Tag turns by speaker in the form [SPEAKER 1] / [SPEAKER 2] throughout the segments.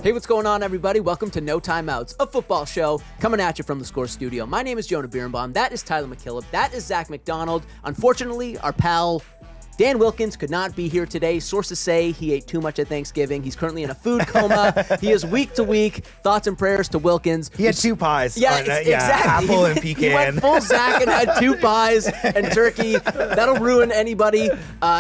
[SPEAKER 1] Hey, what's going on, everybody? Welcome to No Timeouts, a football show coming at you from the Score Studio. My name is Jonah Birenbaum. That is Tyler MacKillop. That is Zak McDonald. Unfortunately, our pal Dan Wilkins could not be here today. Sources say he ate too much at Thanksgiving. He's currently in a food coma. He is week to week. Thoughts and prayers to Wilkins.
[SPEAKER 2] He had two pies.
[SPEAKER 1] Exactly.
[SPEAKER 2] Apple and pecan.
[SPEAKER 1] He went full Zach and had two pies and turkey. That'll ruin anybody.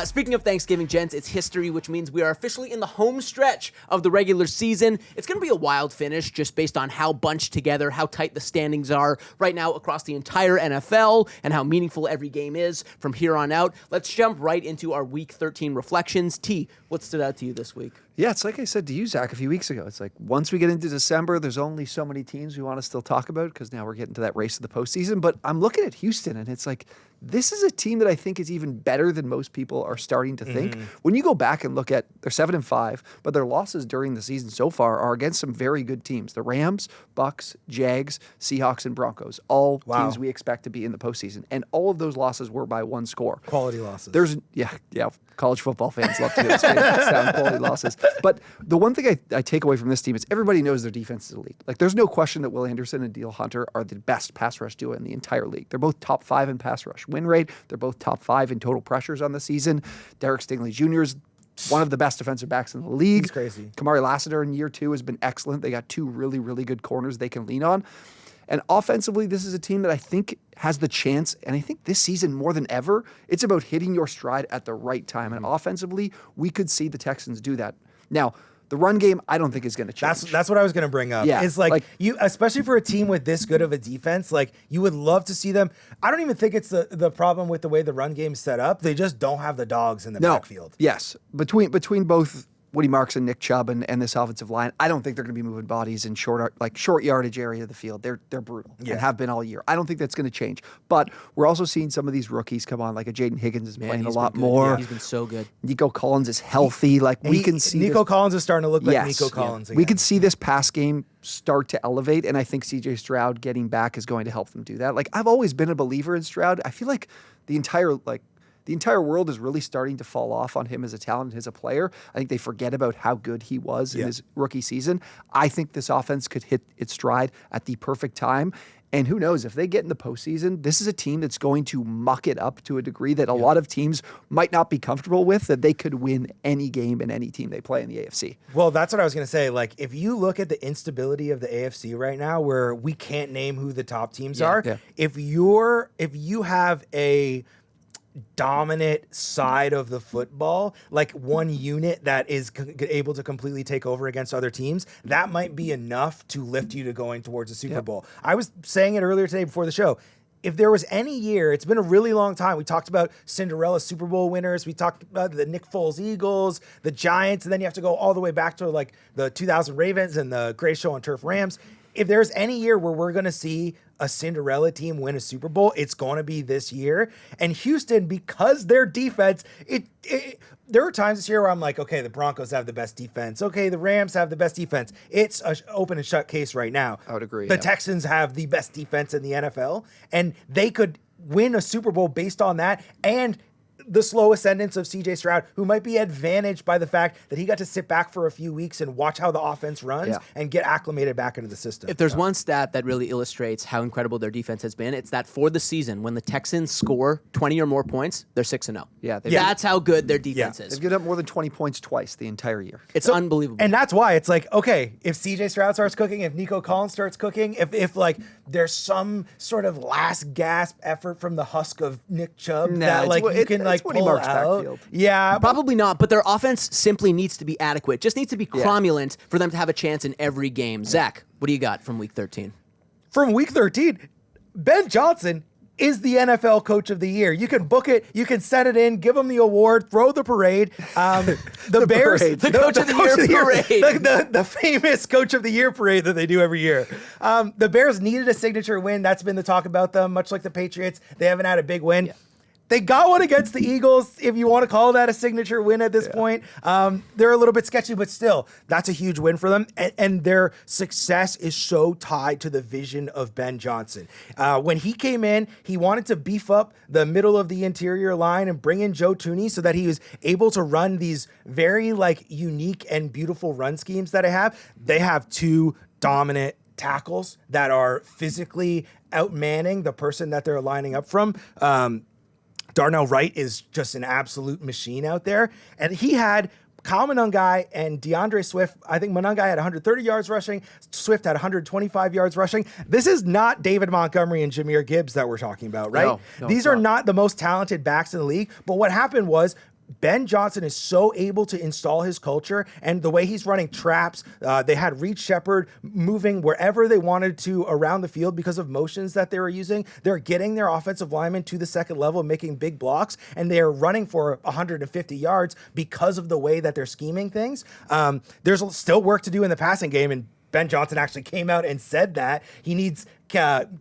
[SPEAKER 1] Speaking of Thanksgiving, gents, it's history, which means we are officially in the home stretch of the regular season. It's going to be a wild finish just based on how bunched together, how tight the standings are right now across the entire NFL, and how meaningful every game is from here on out. Let's jump right into our Week 13 reflections. T, what stood out to you this week?
[SPEAKER 3] Yeah, it's like I said to you, Zach, a few weeks ago. It's like once we get into December, there's only so many teams we want to still talk about because now we're getting to that race of the postseason. But I'm looking at Houston, and it's like this is a team that I think is even better than most people are starting to think. When you go back and look at, they're 7-5, but their losses during the season so far are against some very good teams. The Rams, Bucks, Jags, Seahawks, and Broncos. All teams we expect to be in the postseason. And all of those losses were by one score.
[SPEAKER 2] Quality losses.
[SPEAKER 3] College football fans love to hear this sound quality losses. But the one thing I take away from this team is everybody knows their defense is elite. Like, there's no question that Will Anderson and Dale Hunter are the best pass rush duo in the entire league. They're both top 5 in pass rush win rate. They're both top 5 in total pressures on the season. Derek Stingley Jr. is one of the best defensive backs in the league.
[SPEAKER 2] He's crazy.
[SPEAKER 3] Kamari Lassiter in year 2 has been excellent. They got 2 really, really good corners they can lean on. And offensively, this is a team that I think has the chance, and I think this season more than ever, it's about hitting your stride at the right time. And offensively, we could see the Texans do that. Now, the run game, I don't think is going to change.
[SPEAKER 2] That's what I was going to bring up.
[SPEAKER 3] Yeah,
[SPEAKER 2] it's like you, especially for a team with this good of a defense, like you would love to see them. I don't even think it's the problem with the way the run game's set up. They just don't have the dogs in the backfield.
[SPEAKER 3] Yes, between both Woody Marks and Nick Chubb and this offensive line, I don't think they're going to be moving bodies in short yardage area of the field. They're brutal and have been all year. I don't think that's going to change. But we're also seeing some of these rookies come on, like a Jaden Higgins is playing a lot more.
[SPEAKER 1] Yeah, he's been so good.
[SPEAKER 3] Nico Collins is healthy. We can see
[SPEAKER 2] Nico Collins is starting to look like Nico Collins again.
[SPEAKER 3] We could see this pass game start to elevate, and I think CJ Stroud getting back is going to help them do that. Like, I've always been a believer in Stroud. I feel like the entire world is really starting to fall off on him as a talent, as a player. I think they forget about how good he was in his rookie season. I think this offense could hit its stride at the perfect time. And who knows, if they get in the postseason, this is a team that's going to muck it up to a degree that a lot of teams might not be comfortable with, that they could win any game in any team they play in the AFC.
[SPEAKER 2] Well, that's what I was going to say. Like, if you look at the instability of the AFC right now, where we can't name who the top teams are, if you have a dominant side of the football, like one unit that is able to completely take over against other teams, that might be enough to lift you to going towards a Super Bowl. I was saying it earlier today before the show. If there was any year, it's been a really long time. We talked about Cinderella Super Bowl winners. We talked about the Nick Foles Eagles, the Giants, and then you have to go all the way back to like the 2000 Ravens and the Gray Show on Turf Rams. If there's any year where we're going to see a Cinderella team win a Super Bowl, it's going to be this year. And Houston, because their defense, there are times this year where I'm like, okay, the Broncos have the best defense. Okay, the Rams have the best defense. It's an open and shut case right now.
[SPEAKER 3] I would agree.
[SPEAKER 2] The Texans have the best defense in the NFL, and they could win a Super Bowl based on that. And the slow ascendance of CJ Stroud, who might be advantaged by the fact that he got to sit back for a few weeks and watch how the offense runs and get acclimated back into the system.
[SPEAKER 1] If there's one stat that really illustrates how incredible their defense has been, it's that for the season, when the Texans score 20 or more points, they're 6-0. That's how good their defense is.
[SPEAKER 3] They've given up more than 20 points twice the entire year.
[SPEAKER 1] It's unbelievable.
[SPEAKER 2] And that's why it's like, okay, if CJ Stroud starts cooking, if Nico Collins starts cooking, if like there's some sort of last gasp effort from the husk of Nick Chubb that like you can like pull out. Yeah,
[SPEAKER 1] probably not, but their offense simply needs to be adequate. Just needs to be cromulent for them to have a chance in every game. Zach, what do you got from Week 13?
[SPEAKER 2] From Week 13, Ben Johnson is the NFL Coach of the Year. You can book it, you can set it in, give him the award, throw the parade. The Bears,
[SPEAKER 1] the Coach of the Year parade.
[SPEAKER 2] The famous Coach of the Year parade that they do every year. The Bears needed a signature win. That's been the talk about them, much like the Patriots. They haven't had a big win. They got one against the Eagles, if you want to call that a signature win at this point. They're a little bit sketchy, but still, that's a huge win for them. And their success is so tied to the vision of Ben Johnson. When he came in, he wanted to beef up the middle of the interior line and bring in Joe Thuney so that he was able to run these very unique and beautiful run schemes that they have two dominant tackles that are physically outmanning the person that they're lining up from. Darnell Wright is just an absolute machine out there. And he had Kyle Monangai and DeAndre Swift. I think Monangai had 130 yards rushing. Swift had 125 yards rushing. This is not David Montgomery and Jahmyr Gibbs that we're talking about, right?
[SPEAKER 3] No,
[SPEAKER 2] these are not the most talented backs in the league. But what happened was Ben Johnson is so able to install his culture, and the way he's running traps, they had Reed Shepard moving wherever they wanted to around the field because of motions that they were using. They're getting their offensive linemen to the second level, making big blocks, and they're running for 150 yards because of the way that they're scheming things. There's still work to do in the passing game, and Ben Johnson actually came out and said that. He needs, Caleb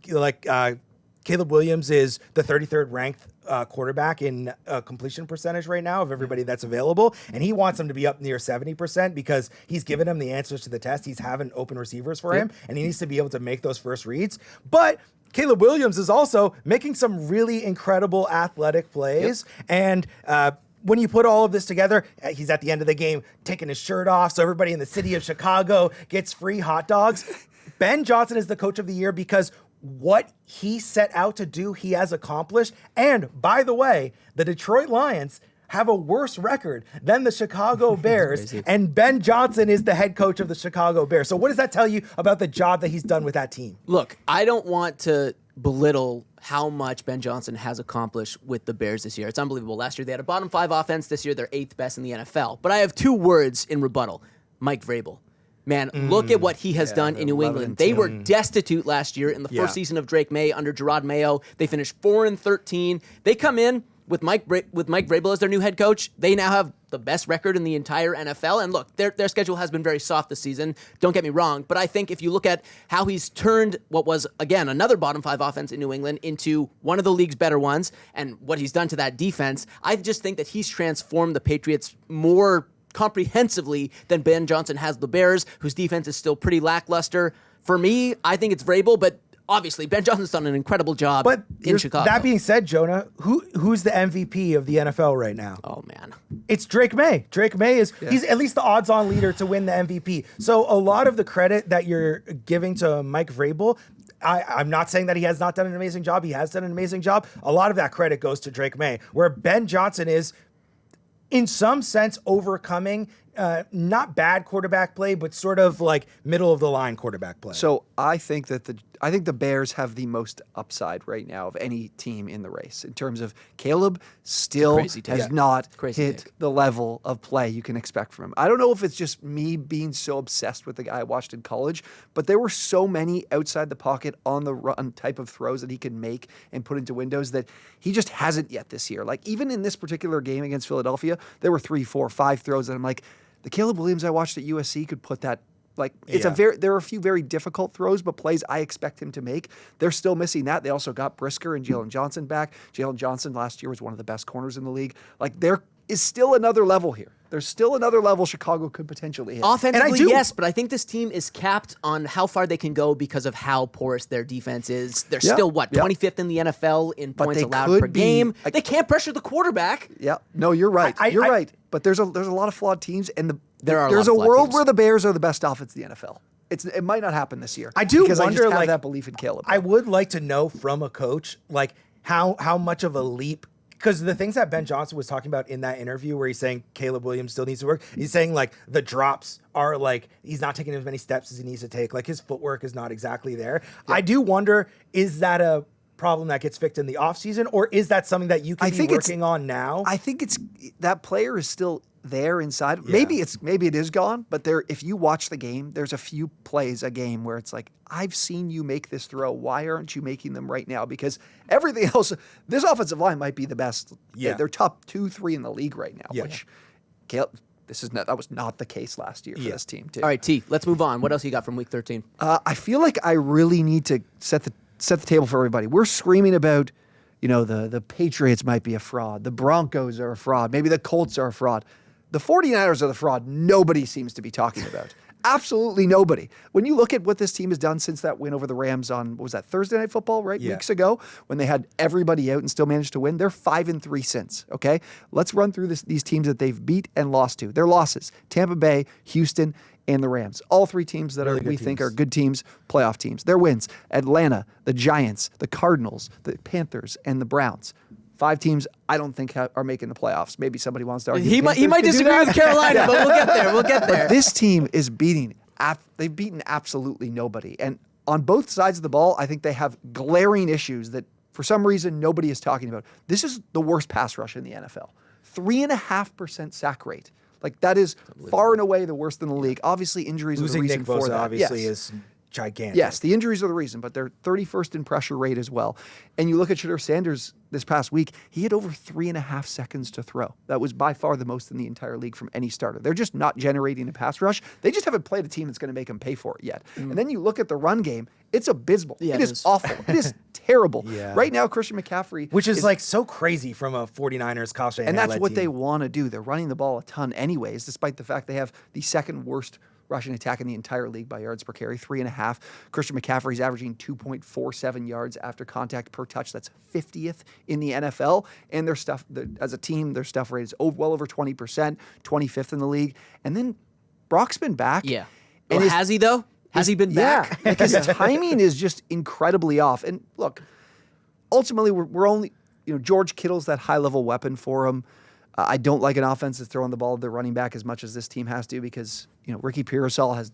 [SPEAKER 2] Williams is the 33rd ranked quarterback in completion percentage right now of everybody that's available. And he wants him to be up near 70% because he's given him the answers to the test. He's having open receivers for him, and he needs to be able to make those first reads. But Caleb Williams is also making some really incredible athletic plays. And when you put all of this together, he's at the end of the game taking his shirt off so everybody in the city of Chicago gets free hot dogs. Ben Johnson is the coach of the year because what he set out to do, he has accomplished. And by the way, the Detroit Lions have a worse record than the Chicago Bears, and Ben Johnson is the head coach of the Chicago Bears. So what does that tell you about the job that he's done with that team?
[SPEAKER 1] Look, I don't want to belittle how much Ben Johnson has accomplished with the Bears this year. It's unbelievable. Last year they had a bottom 5 offense. This year they're 8th best in the NFL. But I have 2 words in rebuttal. Mike Vrabel. Man, look at what he has done in New England. They were destitute last year in the first season of Drake May under Gerard Mayo. They finished 4-13. They come in with Mike Vrabel as their new head coach. They now have the best record in the entire NFL. And look, their schedule has been very soft this season. Don't get me wrong. But I think if you look at how he's turned what was, again, another bottom 5 offense in New England into one of the league's better ones, and what he's done to that defense, I just think that he's transformed the Patriots more comprehensively than Ben Johnson has the Bears, whose defense is still pretty lackluster. For me, I think it's Vrabel, but obviously Ben Johnson's done an incredible job in Chicago.
[SPEAKER 2] That being said, Jonah, who's the MVP of the NFL right now?
[SPEAKER 1] Oh, man.
[SPEAKER 2] It's Drake May. Drake May is he's at least the odds-on leader to win the MVP. So a lot of the credit that you're giving to Mike Vrabel, I'm not saying that he has not done an amazing job. He has done an amazing job. A lot of that credit goes to Drake May, where Ben Johnson is, in some sense, overcoming not bad quarterback play, but sort of like middle of the line quarterback play.
[SPEAKER 3] So I think that the Bears have the most upside right now of any team in the race in terms of Caleb still has not hit the level of play you can expect from him. I don't know if it's just me being so obsessed with the guy I watched in college, but there were so many outside the pocket on the run type of throws that he can make and put into windows that he just hasn't yet this year. Like even in this particular game against Philadelphia, there were 3, 4, 5 throws that I'm like, the Caleb Williams I watched at USC could put that. Like there are a few very difficult throws, but plays I expect him to make. They're still missing that. They also got Brisker and Jalen Johnson back. Jalen Johnson last year was one of the best corners in the league. Like there is still another level here. There's still another level Chicago could potentially hit.
[SPEAKER 1] Offensively, yes, but I think this team is capped on how far they can go because of how porous their defense is. They're still, 25th in the NFL in points allowed per game. They can't pressure the quarterback.
[SPEAKER 3] Yeah, no, you're right. You're right. But there's a lot of flawed teams, and
[SPEAKER 1] there's
[SPEAKER 3] a world where the Bears are the best offense in the NFL. It might not happen this year.
[SPEAKER 2] I do
[SPEAKER 3] because
[SPEAKER 2] wonder,
[SPEAKER 3] I just have that belief in Caleb.
[SPEAKER 2] I would like to know from a coach, like how much of a leap. Because the things that Ben Johnson was talking about in that interview where he's saying Caleb Williams still needs to work, he's saying like the drops are like, he's not taking as many steps as he needs to take. Like his footwork is not exactly there. Yeah. I do wonder, is that a problem that gets fixed in the offseason, or is that something that you can be working on now?
[SPEAKER 3] I think it's that player is still there inside. Yeah. Maybe it is gone, but if you watch the game, there's a few plays a game where it's like, I've seen you make this throw. Why aren't you making them right now? Because everything else, this offensive line might be the best. Yeah. They're top 2, 3 in the league right now, which Caleb, that was not the case last year for this team too.
[SPEAKER 1] All right, T, let's move on. What else you got from week 13?
[SPEAKER 3] I feel like I really need to set the table for everybody. We're screaming about the Patriots might be a fraud. The Broncos are a fraud. Maybe the Colts are a fraud. The 49ers are the fraud nobody seems to be talking about. Absolutely nobody. When you look at what this team has done since that win over the Rams on, what was that, Thursday Night Football, right?
[SPEAKER 2] Yeah.
[SPEAKER 3] Weeks ago, when they had everybody out and still managed to win, they're 5-3 since, okay? Let's run through these teams that they've beat and lost to. Their losses, Tampa Bay, Houston, and the Rams. All three teams that we think are good teams, playoff teams. Their wins, Atlanta, the Giants, the Cardinals, the Panthers, and the Browns. 5 teams I don't think are making the playoffs. Maybe somebody wants to argue.
[SPEAKER 1] He might disagree with Carolina, but we'll get there.
[SPEAKER 3] But this team is they've beaten absolutely nobody. And on both sides of the ball, I think they have glaring issues that for some reason nobody is talking about. This is the worst pass rush in the NFL. 3.5% sack rate. Like, that is far and away the worst in the league. Obviously, injuries are the reason
[SPEAKER 2] Nick
[SPEAKER 3] for
[SPEAKER 2] Bosa
[SPEAKER 3] that.
[SPEAKER 2] obviously is gigantic.
[SPEAKER 3] Yes, the injuries are the reason, but they're 31st in pressure rate as well. And you look at Shedeur Sanders this past week, he had over 3.5 seconds to throw. That was by far the most in the entire league from any starter. They're just not generating a pass rush. They just haven't played a team that's going to make them pay for it yet. And then you look at the run game, it's abysmal.
[SPEAKER 1] Yeah,
[SPEAKER 3] it is awful. It is terrible.
[SPEAKER 2] Yeah.
[SPEAKER 3] Right now, Christian McCaffrey...
[SPEAKER 2] Which is like so crazy from a 49ers Kyle Shanahan.
[SPEAKER 3] And that's what
[SPEAKER 2] team.
[SPEAKER 3] they want to do. They're running the ball a ton anyways, despite the fact they have the second worst rushing attack in the entire league by yards per carry, 3.5. Christian McCaffrey's averaging 2.47 yards after contact per touch. That's 50th in the NFL. And their stuff, as a team, their stuff rate is well over 20%, 25th in the league. And then Brock's been back.
[SPEAKER 1] Yeah.
[SPEAKER 3] And
[SPEAKER 1] has he, though? Has he been back?
[SPEAKER 3] Yeah, like his timing is just incredibly off. And look, ultimately, we're only, George Kittle's that high-level weapon for him. I don't like an offense that's throwing the ball to the running back as much as this team has to because, Ricky Pearsall has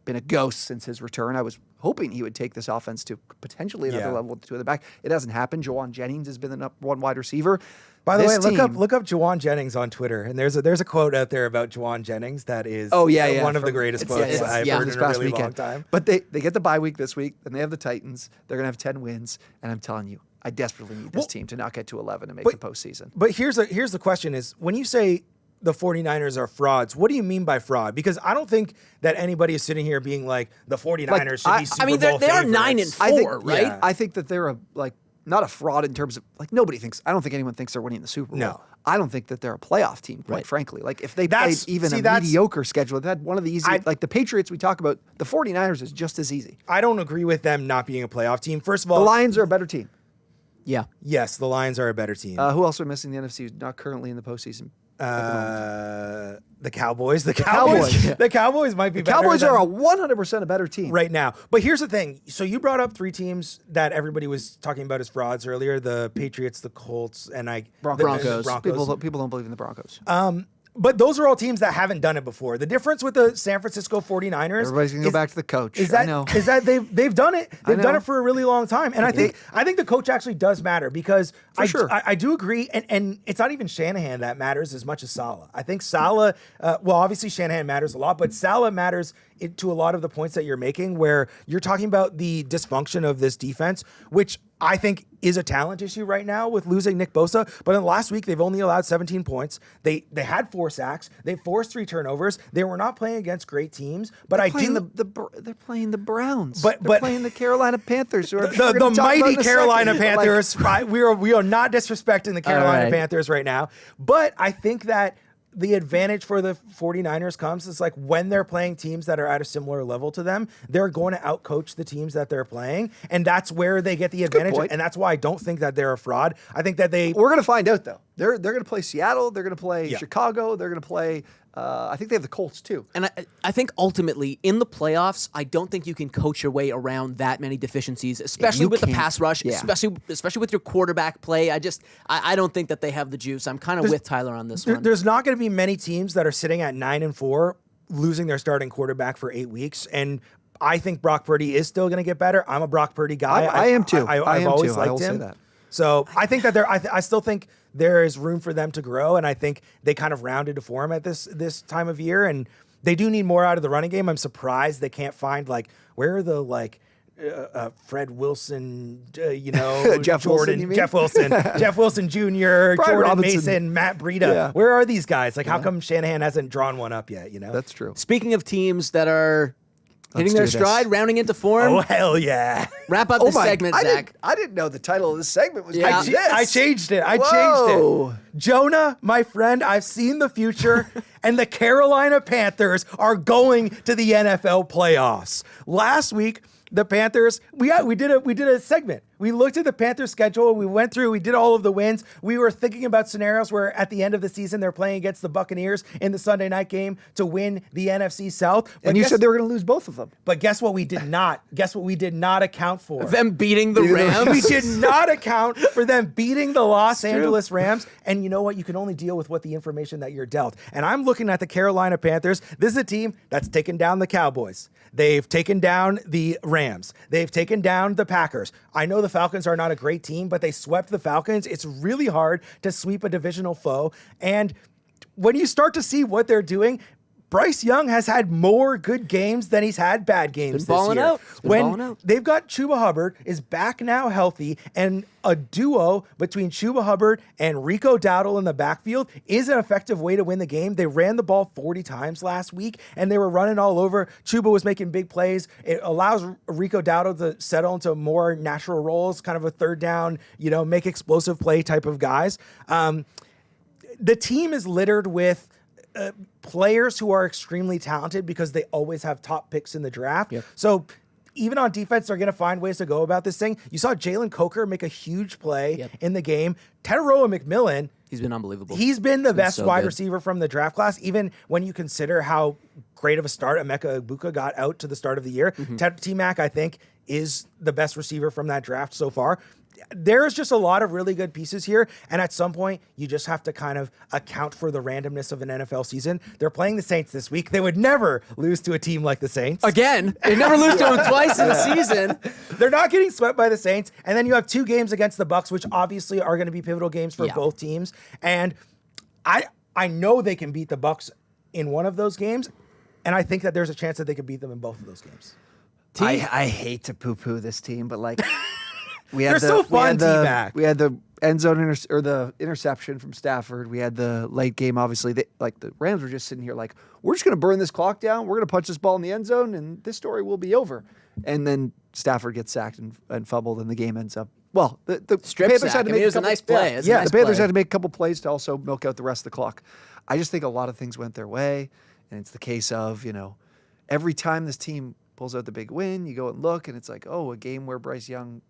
[SPEAKER 3] been a ghost since his return. I was hoping he would take this offense to potentially another level to the back. It hasn't happened. Jawan Jennings has been the number one wide receiver.
[SPEAKER 2] By the way, look up Jawan Jennings on Twitter, and there's a quote out there about Jawan Jennings that is one of the greatest quotes I've heard in a really long time.
[SPEAKER 3] But they get the bye week this week, and they have the Titans. They're going to have 10 wins, and I'm telling you, I desperately need this team to not get to 11 and make the postseason.
[SPEAKER 2] But here's the question is, when you say the 49ers are frauds, what do you mean by fraud? Because I don't think that anybody is sitting here being like, the 49ers should be Super Bowl
[SPEAKER 1] they are
[SPEAKER 2] favorites.
[SPEAKER 1] 9-4, right?
[SPEAKER 2] Yeah.
[SPEAKER 3] I think that they're not a fraud in terms of, I don't think anyone thinks they're winning the Super Bowl.
[SPEAKER 2] No.
[SPEAKER 3] I don't think that they're a playoff team, quite frankly. Like, if they played even a mediocre schedule, they had one of the easy, like the Patriots we talk about, the 49ers is just as easy.
[SPEAKER 2] I don't agree with them not being a playoff team. First of all,
[SPEAKER 3] The Lions are a better team.
[SPEAKER 1] Yeah.
[SPEAKER 2] Yes, the Lions are a better team.
[SPEAKER 3] Who else are missing in the NFC who's not currently in the postseason?
[SPEAKER 2] The Cowboys. The Cowboys.
[SPEAKER 3] Yeah.
[SPEAKER 2] The Cowboys might be better.
[SPEAKER 3] Cowboys are 100% a better team
[SPEAKER 2] right now. But here's the thing. So you brought up 3 teams that everybody was talking about as frauds earlier: the Patriots, the Colts, and
[SPEAKER 1] Broncos.
[SPEAKER 3] People don't believe in the Broncos.
[SPEAKER 2] But those are all teams that haven't done it before. The difference with the San Francisco 49ers,
[SPEAKER 3] everybody's gonna go back to the coach.
[SPEAKER 2] Is that they've done it. They've done it for a really long time. And I think the coach actually does matter because I do agree. And it's not even Shanahan that matters as much as Saleh. I think Saleh, obviously Shanahan matters a lot, but Saleh matters to a lot of the points that you're making, where you're talking about the dysfunction of this defense, which I think is a talent issue right now with losing Nick Bosa. But in the last week, they've only allowed 17 points. They had 4 sacks. They forced 3 turnovers. They were not playing against great teams. But they're
[SPEAKER 3] playing the Browns.
[SPEAKER 2] But
[SPEAKER 3] they're playing the Carolina Panthers.
[SPEAKER 2] The mighty Carolina Panthers. We are not disrespecting the Carolina Panthers right now. But I think that the advantage for the 49ers comes is like when they're playing teams that are at a similar level to them, they're going to outcoach the teams that they're playing. And that's where they get the advantage. And that's why I don't think that they're a fraud. I think that we're
[SPEAKER 3] going to find out, though. They're going to play Seattle. They're going to play Chicago. They're going to play... I think they have the Colts, too.
[SPEAKER 1] And I think ultimately, in the playoffs, I don't think you can coach your way around that many deficiencies, especially with the pass rush, especially with your quarterback play. I don't think that they have the juice. I'm kind of with Tyler on this one.
[SPEAKER 2] There's not going to be many teams that are sitting at 9-4, losing their starting quarterback for 8 weeks. And I think Brock Purdy is still going to get better. I'm a Brock Purdy guy.
[SPEAKER 3] I am, too.
[SPEAKER 2] I've always liked him.
[SPEAKER 3] Say that.
[SPEAKER 2] So I think that I still think there is room for them to grow, and I think they kind of rounded to form at this time of year, and they do need more out of the running game. I'm surprised they can't find where are the Fred Wilson,
[SPEAKER 3] Jeff
[SPEAKER 2] Jordan,
[SPEAKER 3] Wilson,
[SPEAKER 2] Jeff Wilson Jr., Jordan
[SPEAKER 3] Robinson.
[SPEAKER 2] Mason, Matt Breida.
[SPEAKER 3] Yeah.
[SPEAKER 2] Where are these guys? How come Shanahan hasn't drawn one up yet?
[SPEAKER 3] That's true.
[SPEAKER 1] Speaking of teams that are Hitting their stride, rounding into form.
[SPEAKER 2] Oh, hell yeah.
[SPEAKER 1] Wrap up this segment, Zach.
[SPEAKER 3] I didn't know the title of this segment was
[SPEAKER 1] Yeah.
[SPEAKER 2] I changed it. I changed it. Jonah, my friend, I've seen the future, and the Carolina Panthers are going to the NFL playoffs. Last week, the Panthers, we did a segment. We looked at the Panthers schedule. We went through, we did all of the wins. We were thinking about scenarios where at the end of the season, they're playing against the Buccaneers in the Sunday night game to win the NFC South.
[SPEAKER 3] And you said they were going to lose both of them.
[SPEAKER 2] But guess what we did not? Guess what we did not account for?
[SPEAKER 1] Them beating the Rams.
[SPEAKER 2] We did not account for them beating the Los Angeles Rams. And you know what? You can only deal with what the information that you're dealt. And I'm looking at the Carolina Panthers. This is a team that's taken down the Cowboys. They've taken down the Rams. They've taken down the Packers. I know the Falcons are not a great team, but they swept the Falcons. It's really hard to sweep a divisional foe. And when you start to see what they're doing, Bryce Young has had more good games than he's had bad games this year.
[SPEAKER 1] Balling out.
[SPEAKER 2] They've got Chuba Hubbard is back now healthy, and a duo between Chuba Hubbard and Rico Dowdle in the backfield is an effective way to win the game. They ran the ball 40 times last week, and they were running all over. Chuba was making big plays. It allows Rico Dowdle to settle into more natural roles, kind of a third down, make explosive play type of guys. The team is littered with players who are extremely talented because they always have top picks in the draft. Yep. So even on defense, they're going to find ways to go about this thing. You saw Jalen Coker make a huge play in the game. Teteroa McMillan,
[SPEAKER 1] he's been unbelievable.
[SPEAKER 2] He's been the best wide receiver from the draft class, even when you consider how great of a start Emeka Egbuka got out to the start of the year. T-Mac, I think, is the best receiver from that draft so far. There's just a lot of really good pieces here, and at some point, you just have to kind of account for the randomness of an NFL season. They're playing the Saints this week. They would never lose to a team like the Saints.
[SPEAKER 1] Again, they never lose to them twice in a season.
[SPEAKER 2] They're not getting swept by the Saints, and then you have 2 games against the Bucs, which obviously are going to be pivotal games for both teams. And I know they can beat the Bucs in one of those games, and I think that there's a chance that they could beat them in both of those games.
[SPEAKER 3] I hate to poo-poo this team, but like...
[SPEAKER 2] They're so fun, T-Mac.
[SPEAKER 3] We had the end zone or the interception from Stafford. We had the late game, obviously. The Rams were just sitting here like, we're just going to burn this clock down. We're going to punch this ball in the end zone, and this story will be over. And then Stafford gets sacked and fumbled, and the game ends up. Well, the
[SPEAKER 1] strip
[SPEAKER 3] Panthers
[SPEAKER 1] sack.
[SPEAKER 3] had to make
[SPEAKER 1] it was a nice play.
[SPEAKER 3] The Panthers had to make a couple plays to also milk out the rest of the clock. I just think a lot of things went their way, and it's the case of, every time this team pulls out the big win, you go and look, and it's like, oh, a game where Bryce Young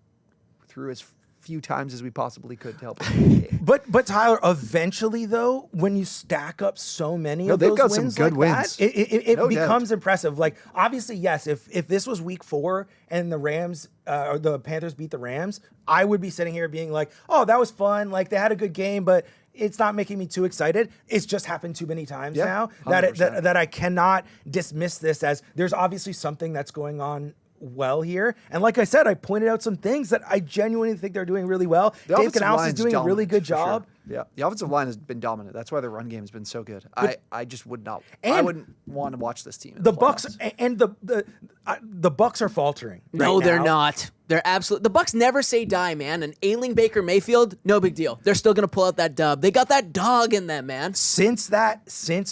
[SPEAKER 3] through as few times as we possibly could to help them.
[SPEAKER 2] But Tyler, eventually though, when you stack up so many of
[SPEAKER 3] they've
[SPEAKER 2] those
[SPEAKER 3] got
[SPEAKER 2] wins
[SPEAKER 3] some good
[SPEAKER 2] like
[SPEAKER 3] wins.
[SPEAKER 2] that, it becomes impressive. Like obviously, yes, if this was week 4 and the Rams or the Panthers beat the Rams, I would be sitting here being like, oh, that was fun. Like they had a good game, but it's not making me too excited. It's just happened too many times now that I cannot dismiss this as there's obviously something that's going on well here. And like I said, I pointed out some things that I genuinely think they're doing really well. Dave Canales is doing a really good job.
[SPEAKER 3] Sure. Yeah, the offensive line has been dominant. That's why their run game has been so good. I just would not. I wouldn't want to watch this team.
[SPEAKER 2] The Bucs and the Bucs are faltering.
[SPEAKER 1] No, they're not. They're absolutely. The Bucs never say die, man. And ailing Baker Mayfield, no big deal. They're still gonna pull out that dub. They got that dog in them, man.
[SPEAKER 2] Since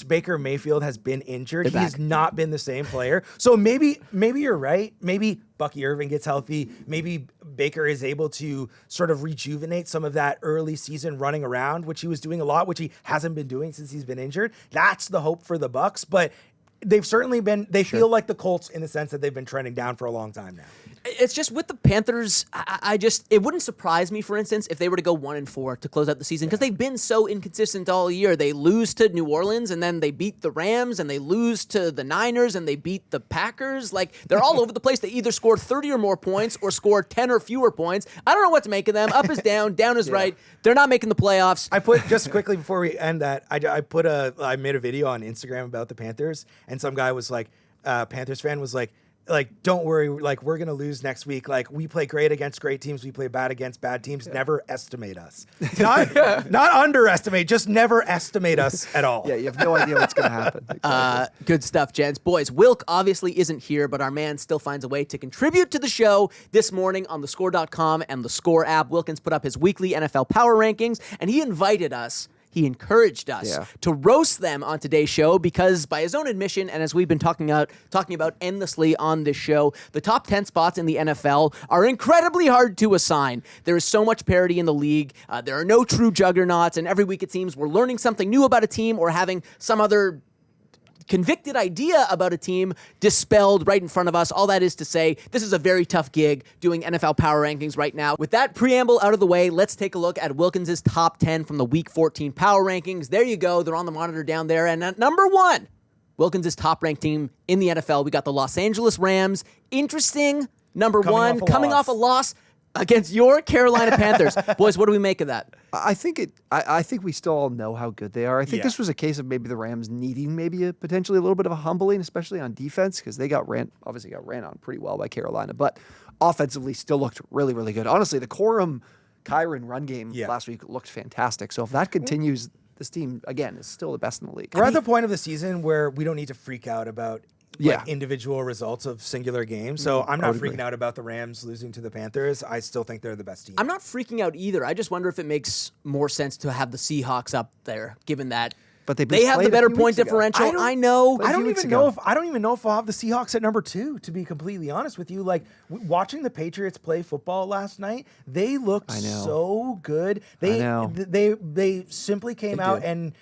[SPEAKER 2] Baker Mayfield has been injured, he's not been the same player. So maybe you're right. Maybe Bucky Irving gets healthy. Maybe Baker is able to sort of rejuvenate some of that early season running around, which he was doing a lot, which he hasn't been doing since he's been injured. That's the hope for the Bucs, but they've certainly been. They feel like the Colts in the sense that they've been trending down for a long time now.
[SPEAKER 1] It's just with the Panthers, it wouldn't surprise me, for instance, if they were to go 1-4 to close out the season, because they've been so inconsistent all year. They lose to New Orleans, and then they beat the Rams, and they lose to the Niners, and they beat the Packers. Like, they're all over the place. They either score 30 or more points or score 10 or fewer points. I don't know what to make of them. Up is down, down is right. They're not making the playoffs.
[SPEAKER 2] I put, just quickly before we end that, I made a video on Instagram about the Panthers, and some guy was like, Panthers fan was like, don't worry, like, we're going to lose next week. Like, we play great against great teams. We play bad against bad teams. Never estimate us. Not underestimate, just never estimate us at all.
[SPEAKER 3] Yeah, you have no idea what's going to happen. Exactly.
[SPEAKER 1] Good stuff, gents. Boys, Wilk obviously isn't here, but our man still finds a way to contribute to the show. This morning on thescore.com and the Score app, Wilkins put up his weekly NFL power rankings, and he invited us he encouraged us to roast them on today's show because, by his own admission, and as we've been talking about endlessly on this show, the top 10 spots in the NFL are incredibly hard to assign. There is so much parity in the league. There are no true juggernauts, and every week it seems we're learning something new about a team or having some other convicted idea about a team dispelled right in front of us. All that is to say, this is a very tough gig doing NFL power rankings right now. With that preamble out of the way, let's take a look at Wilkins' top 10 from the Week 14 power rankings. There you go. They're on the monitor down there. And at number 1, Wilkins' top-ranked team in the NFL, we got the Los Angeles Rams. Interesting, number 1, coming off a loss against your Carolina Panthers. Boys, what do we make of that?
[SPEAKER 3] I think we still all know how good they are. I think this was a case of maybe the Rams needing potentially a little bit of a humbling, especially on defense, because they got ran on pretty well by Carolina, but offensively still looked really, really good. Honestly, the Kyren run game last week looked fantastic. So if that continues, this team, again, is still the best in the league.
[SPEAKER 2] We're at the point of the season where we don't need to freak out about individual results of singular games. So I'm not freaking out about the Rams losing to the Panthers. I still think they're the best team.
[SPEAKER 1] I'm not freaking out either. I just wonder if it makes more sense to have the Seahawks up there, given that
[SPEAKER 3] but they
[SPEAKER 1] have the better point differential. I know.
[SPEAKER 2] I don't even know if I'll have the Seahawks at number 2, to be completely honest with you. Like, watching the Patriots play football last night, they looked so good. They simply came out and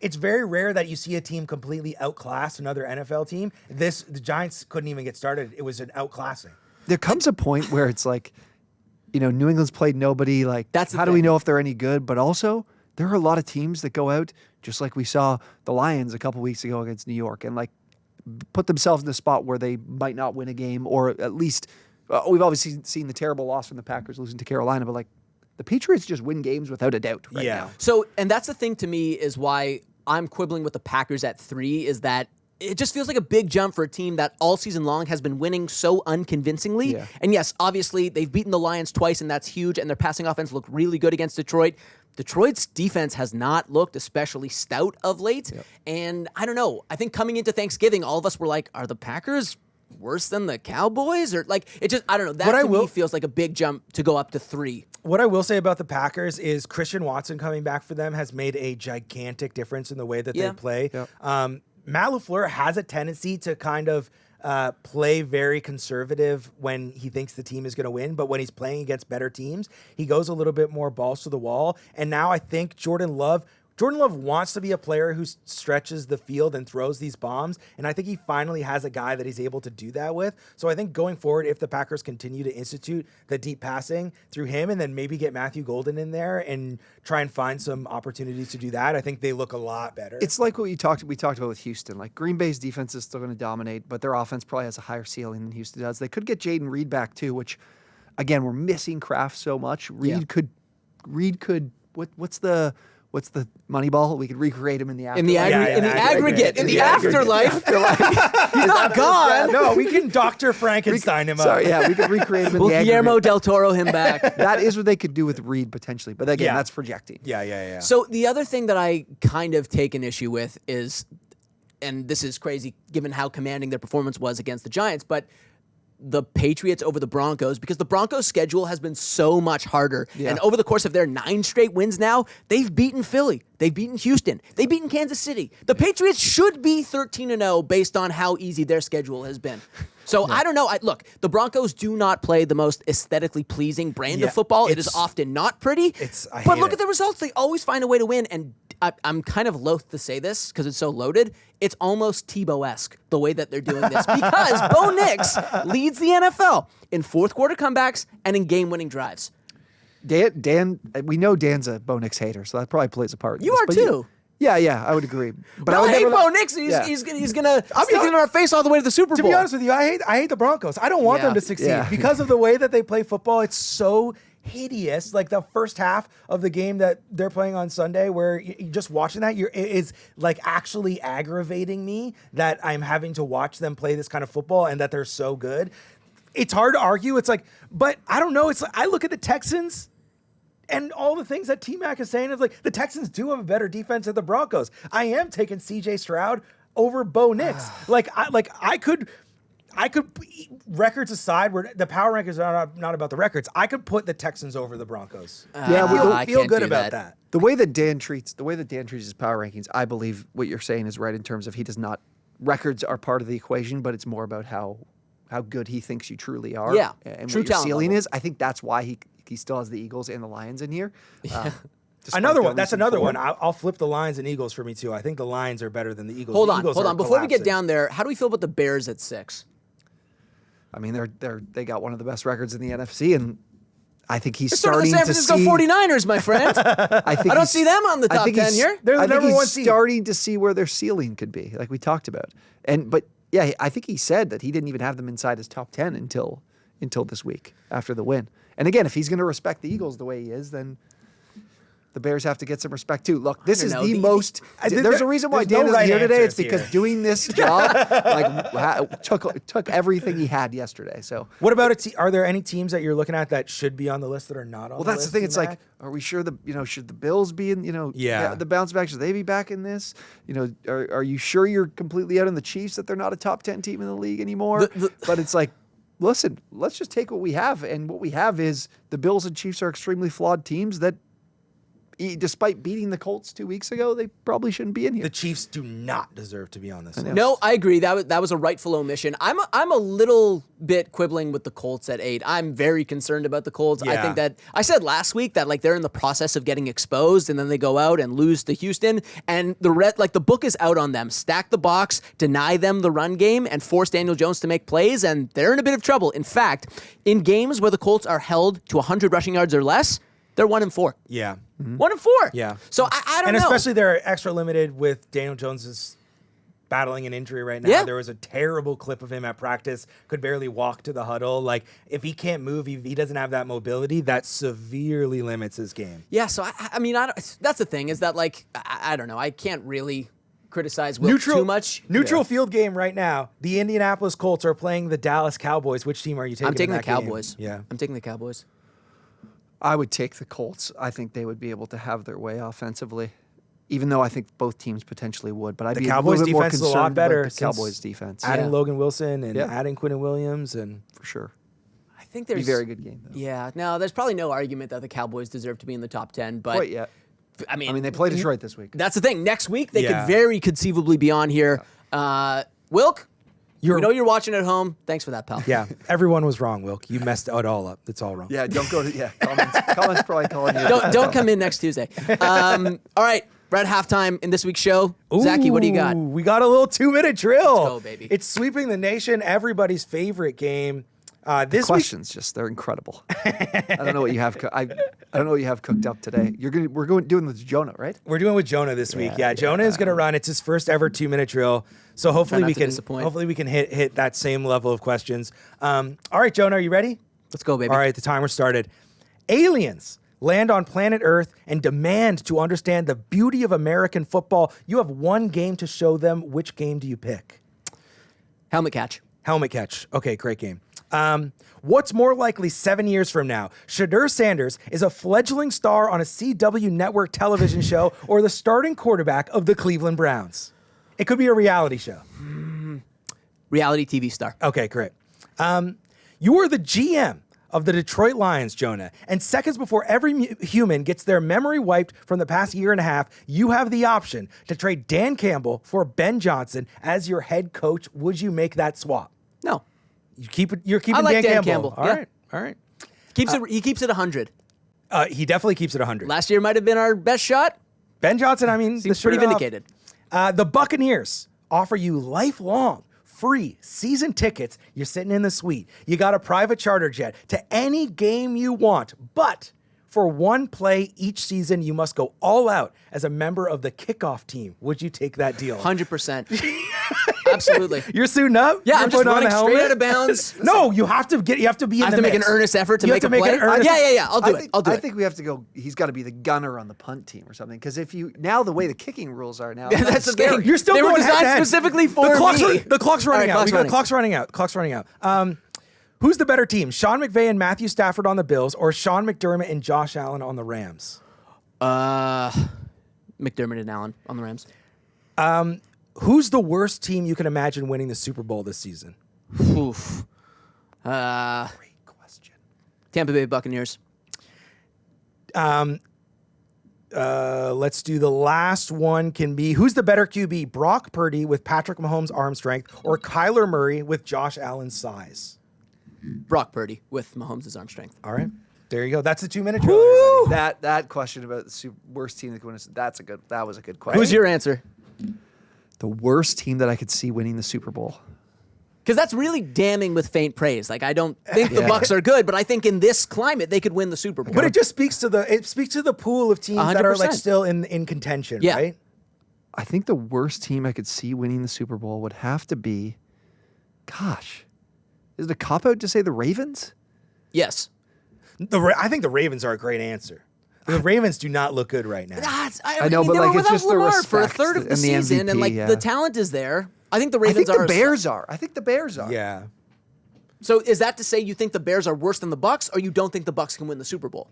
[SPEAKER 2] it's very rare that you see a team completely outclass another NFL team. The Giants couldn't even get started. It was an outclassing.
[SPEAKER 3] There comes a point where it's like, New England's played nobody. Like, how do we know if they're any good? But also, there are a lot of teams that go out, just like we saw the Lions a couple weeks ago against New York, and like put themselves in a spot where they might not win a game, or at least we've obviously seen the terrible loss from the Packers losing to Carolina, but like the Patriots just win games without a doubt right now.
[SPEAKER 1] So, and that's the thing to me is why I'm quibbling with the Packers at 3 is that it just feels like a big jump for a team that all season long has been winning so unconvincingly. Yeah. And yes, obviously they've beaten the Lions twice, and that's huge, and their passing offense looked really good against Detroit. Detroit's defense has not looked especially stout of late. Yep. And I don't know. I think coming into Thanksgiving, all of us were like, are the Packers worse than the Cowboys? Or like, it just, I don't know. That to me feels like a big jump to go up to 3.
[SPEAKER 2] What I will say about the Packers is Christian Watson coming back for them has made a gigantic difference in the way that they play. Yep. Matt LaFleur has a tendency to kind of play very conservative when he thinks the team is going to win, but when he's playing against better teams, he goes a little bit more balls to the wall. And now I think Jordan Love wants to be a player who stretches the field and throws these bombs, and I think he finally has a guy that he's able to do that with. So I think going forward, if the Packers continue to institute the deep passing through him and then maybe get Matthew Golden in there and try and find some opportunities to do that, I think they look a lot better.
[SPEAKER 3] It's like what we talked about with Houston. Like, Green Bay's defense is still going to dominate, but their offense probably has a higher ceiling than Houston does. They could get Jaden Reed back too, which, again, we're missing Kraft so much. Reed could what's the Moneyball? We could recreate him in the afterlife.
[SPEAKER 1] In the afterlife. He's not gone.
[SPEAKER 2] No, we can Dr. Frankenstein him up.
[SPEAKER 3] Sorry, we could recreate him in the aggregate.
[SPEAKER 1] Guillermo del Toro him back.
[SPEAKER 3] That is what they could do with Reed potentially. But again, that's projecting.
[SPEAKER 2] Yeah.
[SPEAKER 1] So the other thing that I kind of take an issue with is, and this is crazy given how commanding their performance was against the Giants, but the Patriots over the Broncos, because the Broncos' schedule has been so much harder. Yeah. And over the course of their 9 straight wins now, they've beaten Philly. They've beaten Houston. They've beaten Kansas City. The Patriots should be 13-0 based on how easy their schedule has been. So I don't know. Look, the Broncos do not play the most aesthetically pleasing brand of football. It is often not pretty. But look at the results. They always find a way to win. And I'm kind of loath to say this because it's so loaded. It's almost Tebow-esque the way that they're doing this because Bo Nix leads the NFL in fourth quarter comebacks and in game-winning drives.
[SPEAKER 3] Dan, we know Dan's a Bo Nix hater, so that probably plays a part.
[SPEAKER 1] You are too.
[SPEAKER 3] Yeah, I would agree.
[SPEAKER 1] But I hate Bo Nix. He's gonna stick it in our face all the way to the Super Bowl.
[SPEAKER 2] To be honest with you, I hate the Broncos. I don't want them to succeed because of the way that they play football. It's so hideous. Like the first half of the game that they're playing on Sunday, where just watching that, it is like actually aggravating me that I'm having to watch them play this kind of football and that they're so good. It's hard to argue. It's like, but I don't know. It's like I look at the Texans. And all the things that T-Mac is saying is like the Texans do have a better defense than the Broncos. I am taking C.J. Stroud over Bo Nix. I I could, records aside, where the power rankings are not about the records. I could put the Texans over the Broncos.
[SPEAKER 1] I
[SPEAKER 2] feel
[SPEAKER 1] can't
[SPEAKER 2] good
[SPEAKER 1] do
[SPEAKER 2] about that.
[SPEAKER 3] The way that Dan treats his power rankings, I believe what you're saying is right in terms of he does not. Records are part of the equation, but it's more about how good he thinks you truly are.
[SPEAKER 1] Yeah,
[SPEAKER 3] and
[SPEAKER 1] true
[SPEAKER 3] what your
[SPEAKER 1] talent
[SPEAKER 3] ceiling
[SPEAKER 1] level.
[SPEAKER 3] is. I think that's why he still has the Eagles and the Lions in here.
[SPEAKER 2] Another one. That's another one. I'll flip the Lions and Eagles for me too. I think the Lions are better than the Eagles.
[SPEAKER 1] Hold
[SPEAKER 2] The
[SPEAKER 1] on.
[SPEAKER 2] Eagles are
[SPEAKER 1] Before we get
[SPEAKER 2] collapsing.
[SPEAKER 1] down there, how do we feel about the Bears at 6?
[SPEAKER 3] I mean, they got one of the best records in the NFC, and I think he's
[SPEAKER 1] They're sort of the
[SPEAKER 3] starting
[SPEAKER 1] San
[SPEAKER 3] to
[SPEAKER 1] Francisco
[SPEAKER 3] see.
[SPEAKER 1] 49ers, my friend.
[SPEAKER 3] I think
[SPEAKER 1] I don't
[SPEAKER 3] he's-
[SPEAKER 1] see them on the
[SPEAKER 3] I
[SPEAKER 1] top
[SPEAKER 3] think
[SPEAKER 1] 10
[SPEAKER 3] he's-
[SPEAKER 1] here.
[SPEAKER 2] They're the
[SPEAKER 3] I think
[SPEAKER 2] number
[SPEAKER 3] he's
[SPEAKER 2] one seed.
[SPEAKER 3] starting to see where their ceiling could be, like we talked about. But yeah, I think he said that he didn't even have them inside his top 10 until this week after the win. And again, if he's going to respect the Eagles the way he is, then the Bears have to get some respect too. Look, this is
[SPEAKER 1] don't know.
[SPEAKER 3] the most. There's a reason why
[SPEAKER 2] there's no
[SPEAKER 3] Dan isn't
[SPEAKER 2] right
[SPEAKER 3] here today. It's
[SPEAKER 2] answers
[SPEAKER 3] because
[SPEAKER 2] here.
[SPEAKER 3] doing this job took everything he had yesterday. So
[SPEAKER 2] What about are there any teams that you're looking at that should be on the list that are not on?
[SPEAKER 3] well,
[SPEAKER 2] the
[SPEAKER 3] that's the
[SPEAKER 2] list,
[SPEAKER 3] thing. It's
[SPEAKER 2] Mac?
[SPEAKER 3] like, are we sure should the Bills be in?
[SPEAKER 2] Yeah.
[SPEAKER 3] The bounce back, should they be back in this? Are you sure you're completely out on the Chiefs that they're not a top 10 team in the league anymore? But it's like, listen, let's just take what we have, and what we have is the Bills and Chiefs are extremely flawed teams that, despite beating the Colts 2 weeks ago, they probably shouldn't be in here.
[SPEAKER 2] the Chiefs do not deserve to be on this list.
[SPEAKER 1] No, I agree. That was a rightful omission. I'm a little bit quibbling with the Colts at 8. I'm very concerned about the Colts. I
[SPEAKER 2] Yeah.
[SPEAKER 1] think that I said last week that they're in the process of getting exposed, and then they go out and lose to Houston, and the book is out on them. Stack the box, deny them the run game, and force Daniel Jones to make plays, and they're in a bit of trouble. In fact, in games where the Colts are held to 100 rushing yards or less, they're 1-4.
[SPEAKER 2] Yeah.
[SPEAKER 1] 1-4.
[SPEAKER 2] Yeah.
[SPEAKER 1] So I don't
[SPEAKER 2] And
[SPEAKER 1] know.
[SPEAKER 2] especially they're extra limited with Daniel Jones's battling an injury right now.
[SPEAKER 1] Yeah.
[SPEAKER 2] There was a terrible clip of him at practice, could barely walk to the huddle. Like, if he can't move, if he doesn't have that mobility, that severely limits his game.
[SPEAKER 1] Yeah, so I mean, that's the thing is that I don't know. I can't really criticize Wilk too much.
[SPEAKER 2] Neutral field game right now. The Indianapolis Colts are playing the Dallas Cowboys. Which team are you taking?
[SPEAKER 1] I'm taking
[SPEAKER 2] in
[SPEAKER 1] the
[SPEAKER 2] that game?
[SPEAKER 1] Cowboys.
[SPEAKER 2] Yeah.
[SPEAKER 1] I'm taking the Cowboys.
[SPEAKER 3] I would take the Colts. I think they would be able to have their way offensively, even though I think both teams potentially would. But I'd
[SPEAKER 2] The
[SPEAKER 3] be
[SPEAKER 2] Cowboys'
[SPEAKER 3] a little bit more
[SPEAKER 2] defense is a lot
[SPEAKER 3] concerned
[SPEAKER 2] better
[SPEAKER 3] about the
[SPEAKER 2] since
[SPEAKER 3] Cowboys' defense.
[SPEAKER 2] Adding Logan Wilson and
[SPEAKER 3] Yeah.
[SPEAKER 2] adding Quinnen Williams and
[SPEAKER 3] for sure.
[SPEAKER 1] I think
[SPEAKER 3] Be
[SPEAKER 1] there's
[SPEAKER 3] a very good game, though.
[SPEAKER 1] Yeah, no, there's probably no argument that the Cowboys deserve to be in the top 10, but
[SPEAKER 3] Quite yet.
[SPEAKER 1] I mean,
[SPEAKER 3] they play Detroit this week.
[SPEAKER 1] That's the thing. Next week they
[SPEAKER 2] Yeah.
[SPEAKER 1] could very conceivably be on here. Wilk,
[SPEAKER 2] You're-
[SPEAKER 1] we know you're watching at home. Thanks for that, pal.
[SPEAKER 2] yeah, everyone was wrong, Wilk. You messed it all up. It's all wrong.
[SPEAKER 3] Yeah, don't go to comments probably calling you.
[SPEAKER 1] Don't come in next Tuesday. All right, we're at halftime in this week's show. Zachy, what do you got?
[SPEAKER 2] Ooh, we got a little 2-minute drill.
[SPEAKER 1] Let's go, baby.
[SPEAKER 2] It's sweeping the nation. Everybody's favorite game. This week,
[SPEAKER 3] Questions, they're incredible. I don't know what you have. I don't know what you have cooked up today. We're doing this with Jonah, right?
[SPEAKER 2] we're doing with Jonah this week. Yeah, Jonah is going to run. It's his first ever 2-minute drill. So hopefully
[SPEAKER 1] not
[SPEAKER 2] we
[SPEAKER 1] to
[SPEAKER 2] can
[SPEAKER 1] disappoint.
[SPEAKER 2] hit that same level of questions. All right, Jonah, are you ready?
[SPEAKER 1] Let's go, baby.
[SPEAKER 2] All right, the timer started. Aliens land on planet Earth and demand to understand the beauty of American football. You have one game to show them. Which game do you pick?
[SPEAKER 1] Helmet catch.
[SPEAKER 2] Helmet catch. Okay, great game. What's more likely 7 years from now? Shadur Sanders is a fledgling star on a CW network television show or the starting quarterback of the Cleveland Browns? It could be a reality show.
[SPEAKER 1] Reality TV star.
[SPEAKER 2] Okay, great. You are the GM of the Detroit Lions, Jonah, and seconds before every human gets their memory wiped from the past year and a half, you have the option to trade Dan Campbell for Ben Johnson as your head coach. Would you make that swap?
[SPEAKER 1] No.
[SPEAKER 2] You're keeping
[SPEAKER 1] I like
[SPEAKER 2] Dan
[SPEAKER 1] Dan
[SPEAKER 2] Campbell.
[SPEAKER 1] Campbell,
[SPEAKER 2] All
[SPEAKER 1] yeah.
[SPEAKER 2] right, all right.
[SPEAKER 1] He keeps it 100.
[SPEAKER 2] He definitely keeps it 100.
[SPEAKER 1] Last year might have been our best shot.
[SPEAKER 2] Ben Johnson, I mean,
[SPEAKER 1] Seems
[SPEAKER 2] the
[SPEAKER 1] pretty
[SPEAKER 2] shirt off.
[SPEAKER 1] vindicated.
[SPEAKER 2] The Buccaneers offer you lifelong free season tickets. You're sitting in the suite. You got a private charter jet to any game you want, but for one play each season, you must go all out as a member of the kickoff team. Would you take that deal?
[SPEAKER 1] 100%. Absolutely.
[SPEAKER 2] You're suiting up?
[SPEAKER 1] Yeah,
[SPEAKER 2] You're
[SPEAKER 1] I'm just
[SPEAKER 2] putting on
[SPEAKER 1] running
[SPEAKER 2] the
[SPEAKER 1] straight
[SPEAKER 2] helmet?
[SPEAKER 1] out of bounds.
[SPEAKER 2] No, you have to be in
[SPEAKER 1] I have
[SPEAKER 2] the
[SPEAKER 1] to make an
[SPEAKER 2] mix.
[SPEAKER 1] earnest effort to
[SPEAKER 2] You
[SPEAKER 1] make
[SPEAKER 2] have
[SPEAKER 1] a
[SPEAKER 2] to
[SPEAKER 1] play.
[SPEAKER 2] an earnest-
[SPEAKER 1] Yeah. I'll do it. I'll do
[SPEAKER 3] I
[SPEAKER 1] it.
[SPEAKER 3] think we have to go. He's got to be the gunner on the punt team or something. Because now the way the kicking rules are now,
[SPEAKER 1] That's the thing.
[SPEAKER 2] You're still
[SPEAKER 1] They were
[SPEAKER 2] going
[SPEAKER 1] designed
[SPEAKER 2] head-to-head.
[SPEAKER 1] specifically for
[SPEAKER 2] the clock's
[SPEAKER 1] me.
[SPEAKER 2] The clock's running
[SPEAKER 1] All right,
[SPEAKER 2] out.
[SPEAKER 1] clock's running.
[SPEAKER 2] Clock's running out. Who's the better team? Sean McVay and Matthew Stafford on the Bills, or Sean McDermott and Josh Allen on the Rams?
[SPEAKER 1] McDermott and Allen on the Rams.
[SPEAKER 2] Who's the worst team you can imagine winning the Super Bowl this season?
[SPEAKER 1] Ooh. Oof.
[SPEAKER 2] Great question.
[SPEAKER 1] Tampa Bay Buccaneers.
[SPEAKER 2] Let's do the last one. Can be, who's the better QB, Brock Purdy with Patrick Mahomes' arm strength or Kyler Murray with Josh Allen's size?
[SPEAKER 1] Brock Purdy with Mahomes' arm strength.
[SPEAKER 2] All right, there you go. That's a 2-minute drill. Everybody.
[SPEAKER 3] That question about the worst team that could win that was a good question.
[SPEAKER 1] Who's your answer?
[SPEAKER 3] The worst team that I could see winning the Super Bowl.
[SPEAKER 1] Because that's really damning with faint praise. Like, I don't think the Bucs are good, but I think in this climate they could win the Super Bowl.
[SPEAKER 2] But it just speaks to the pool of teams that are like
[SPEAKER 1] 100%.
[SPEAKER 2] still in contention,
[SPEAKER 1] Yeah.
[SPEAKER 2] right?
[SPEAKER 3] I think the worst team I could see winning the Super Bowl would have to be, gosh, is it a cop-out to say the Ravens?
[SPEAKER 1] Yes.
[SPEAKER 2] I think the Ravens are a great answer. The Ravens do not look good right now.
[SPEAKER 3] I know, but
[SPEAKER 1] they
[SPEAKER 3] like
[SPEAKER 1] were
[SPEAKER 3] it's
[SPEAKER 1] without
[SPEAKER 3] just the
[SPEAKER 1] Lamar for a
[SPEAKER 3] respect
[SPEAKER 1] third of the
[SPEAKER 3] and the
[SPEAKER 1] season, and
[SPEAKER 3] MVP,
[SPEAKER 1] like
[SPEAKER 3] yeah.
[SPEAKER 1] the talent is there. I think the
[SPEAKER 3] I
[SPEAKER 1] Ravens
[SPEAKER 3] think
[SPEAKER 1] are.
[SPEAKER 3] the Bears are. I think the Bears are.
[SPEAKER 2] Yeah.
[SPEAKER 1] So is that to say you think the Bears are worse than the Bucs, or you don't think the Bucs can win the Super Bowl?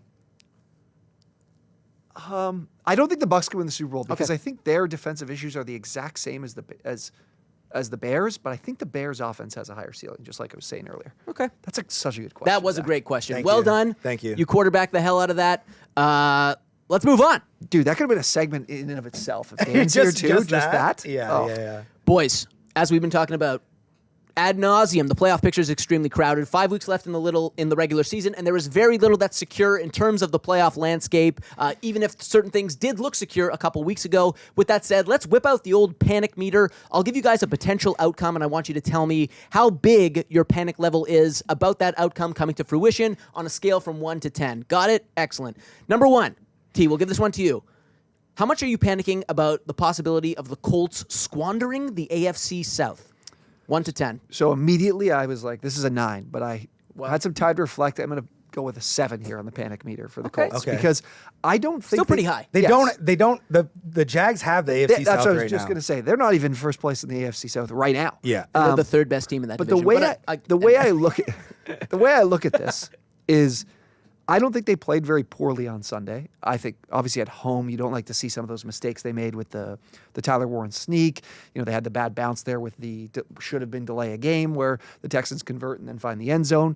[SPEAKER 3] I don't think the Bucs can win the Super Bowl because
[SPEAKER 1] Okay.
[SPEAKER 3] I think their defensive issues are the exact same as the Bears, but I think the Bears' offense has a higher ceiling, just like I was saying earlier.
[SPEAKER 1] Okay.
[SPEAKER 3] That's such a good question.
[SPEAKER 1] That was a
[SPEAKER 3] Zach.
[SPEAKER 1] great question.
[SPEAKER 2] Thank
[SPEAKER 1] well
[SPEAKER 2] you.
[SPEAKER 1] done.
[SPEAKER 2] Thank you.
[SPEAKER 1] You quarterbacked the hell out of that. Let's move on.
[SPEAKER 3] Dude, that could have been a segment in and of itself. If Dan's here too, just that.
[SPEAKER 2] Yeah,
[SPEAKER 3] Oh.
[SPEAKER 2] yeah.
[SPEAKER 1] Boys, as we've been talking about ad nauseum, the playoff picture is extremely crowded. 5 weeks left in the regular season, and there is very little that's secure in terms of the playoff landscape, even if certain things did look secure a couple weeks ago. With that said, let's whip out the old panic meter. I'll give you guys a potential outcome, and I want you to tell me how big your panic level is about that outcome coming to fruition on a scale from 1 to 10. Got it? Excellent. Number 1, T, we'll give this one to you. How much are you panicking about the possibility of the Colts squandering the AFC South? 1 to 10.
[SPEAKER 3] So immediately I was like, this is a 9, but I had some time to reflect. I'm going to go with a 7 here on the panic meter for the Colts
[SPEAKER 2] Okay.
[SPEAKER 3] because I don't think
[SPEAKER 1] Still pretty high.
[SPEAKER 2] They
[SPEAKER 3] Yes.
[SPEAKER 2] don't. The Jags have the AFC
[SPEAKER 3] That's
[SPEAKER 2] South
[SPEAKER 3] what I was
[SPEAKER 2] right
[SPEAKER 3] just
[SPEAKER 2] now.
[SPEAKER 3] going to say. They're not even first place in the AFC South right now.
[SPEAKER 2] Yeah.
[SPEAKER 1] They're the third best team in that
[SPEAKER 3] But
[SPEAKER 1] division.
[SPEAKER 3] the way I look at this is I don't think they played very poorly on Sunday. I think obviously at home you don't like to see some of those mistakes they made with the Tyler Warren sneak. You know, they had the bad bounce there with the should have been delay a game where the Texans convert and then find the end zone.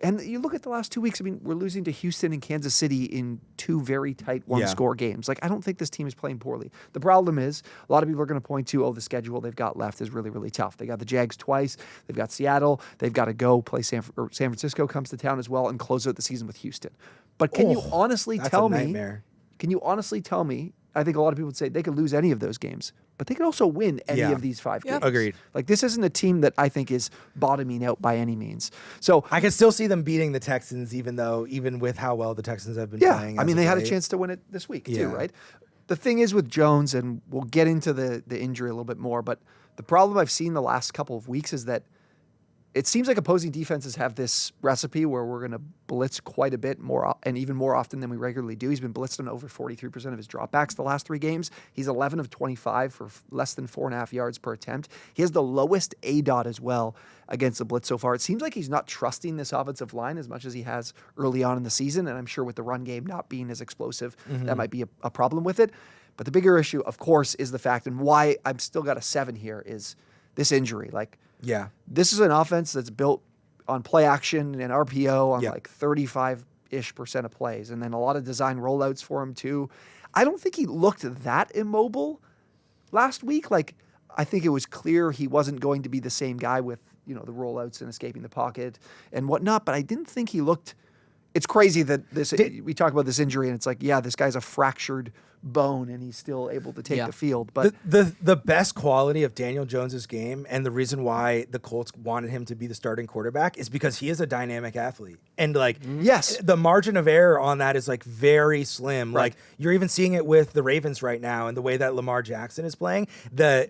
[SPEAKER 3] And you look at the last 2 weeks, I mean, we're losing to Houston and Kansas City in 2 very tight one-score games. Like, I don't think this team is playing poorly. The problem is, a lot of people are going to point to, the schedule they've got left is really, really tough. They got the Jags twice. They've got Seattle. They've got to go play San Francisco comes to town as well and close out the season with Houston. But can you honestly tell me? Can you honestly tell me? I think a lot of people would say they could lose any of those games, but they could also win any of these 5 games.
[SPEAKER 2] Agreed.
[SPEAKER 3] Like, this isn't a team that I think is bottoming out by any means. So
[SPEAKER 2] I can still see them beating the Texans, even with how well the Texans have been playing.
[SPEAKER 3] I mean, they had a chance to win it this week too, right? The thing is with Jones, and we'll get into the injury a little bit more, but the problem I've seen the last couple of weeks is that it seems like opposing defenses have this recipe where we're going to blitz quite a bit more and even more often than we regularly do. He's been blitzed on over 43% of his dropbacks the last 3 games. He's 11 of 25 for less than 4.5 yards per attempt. He has the lowest ADOT as well against the blitz so far. It seems like he's not trusting this offensive line as much as he has early on in the season, and I'm sure with the run game not being as explosive, that might be a problem with it. But the bigger issue, of course, is the fact, and why I've still got a 7 here, is this injury. Like, this is an offense that's built on play action and RPO on like 35-ish% of plays, and then a lot of design rollouts for him too. I don't think he looked that immobile last week. Like, I think it was clear he wasn't going to be the same guy with, the rollouts and escaping the pocket and whatnot, but I didn't think he looked. It's crazy that we talk about this injury and it's like, this guy's a fractured bone and he's still able to take the field. But
[SPEAKER 2] the best quality of Daniel Jones's game and the reason why the Colts wanted him to be the starting quarterback is because he is a dynamic athlete. And the margin of error on that is like very slim.
[SPEAKER 3] Right.
[SPEAKER 2] Like, you're even seeing it with the Ravens right now and the way that Lamar Jackson is playing.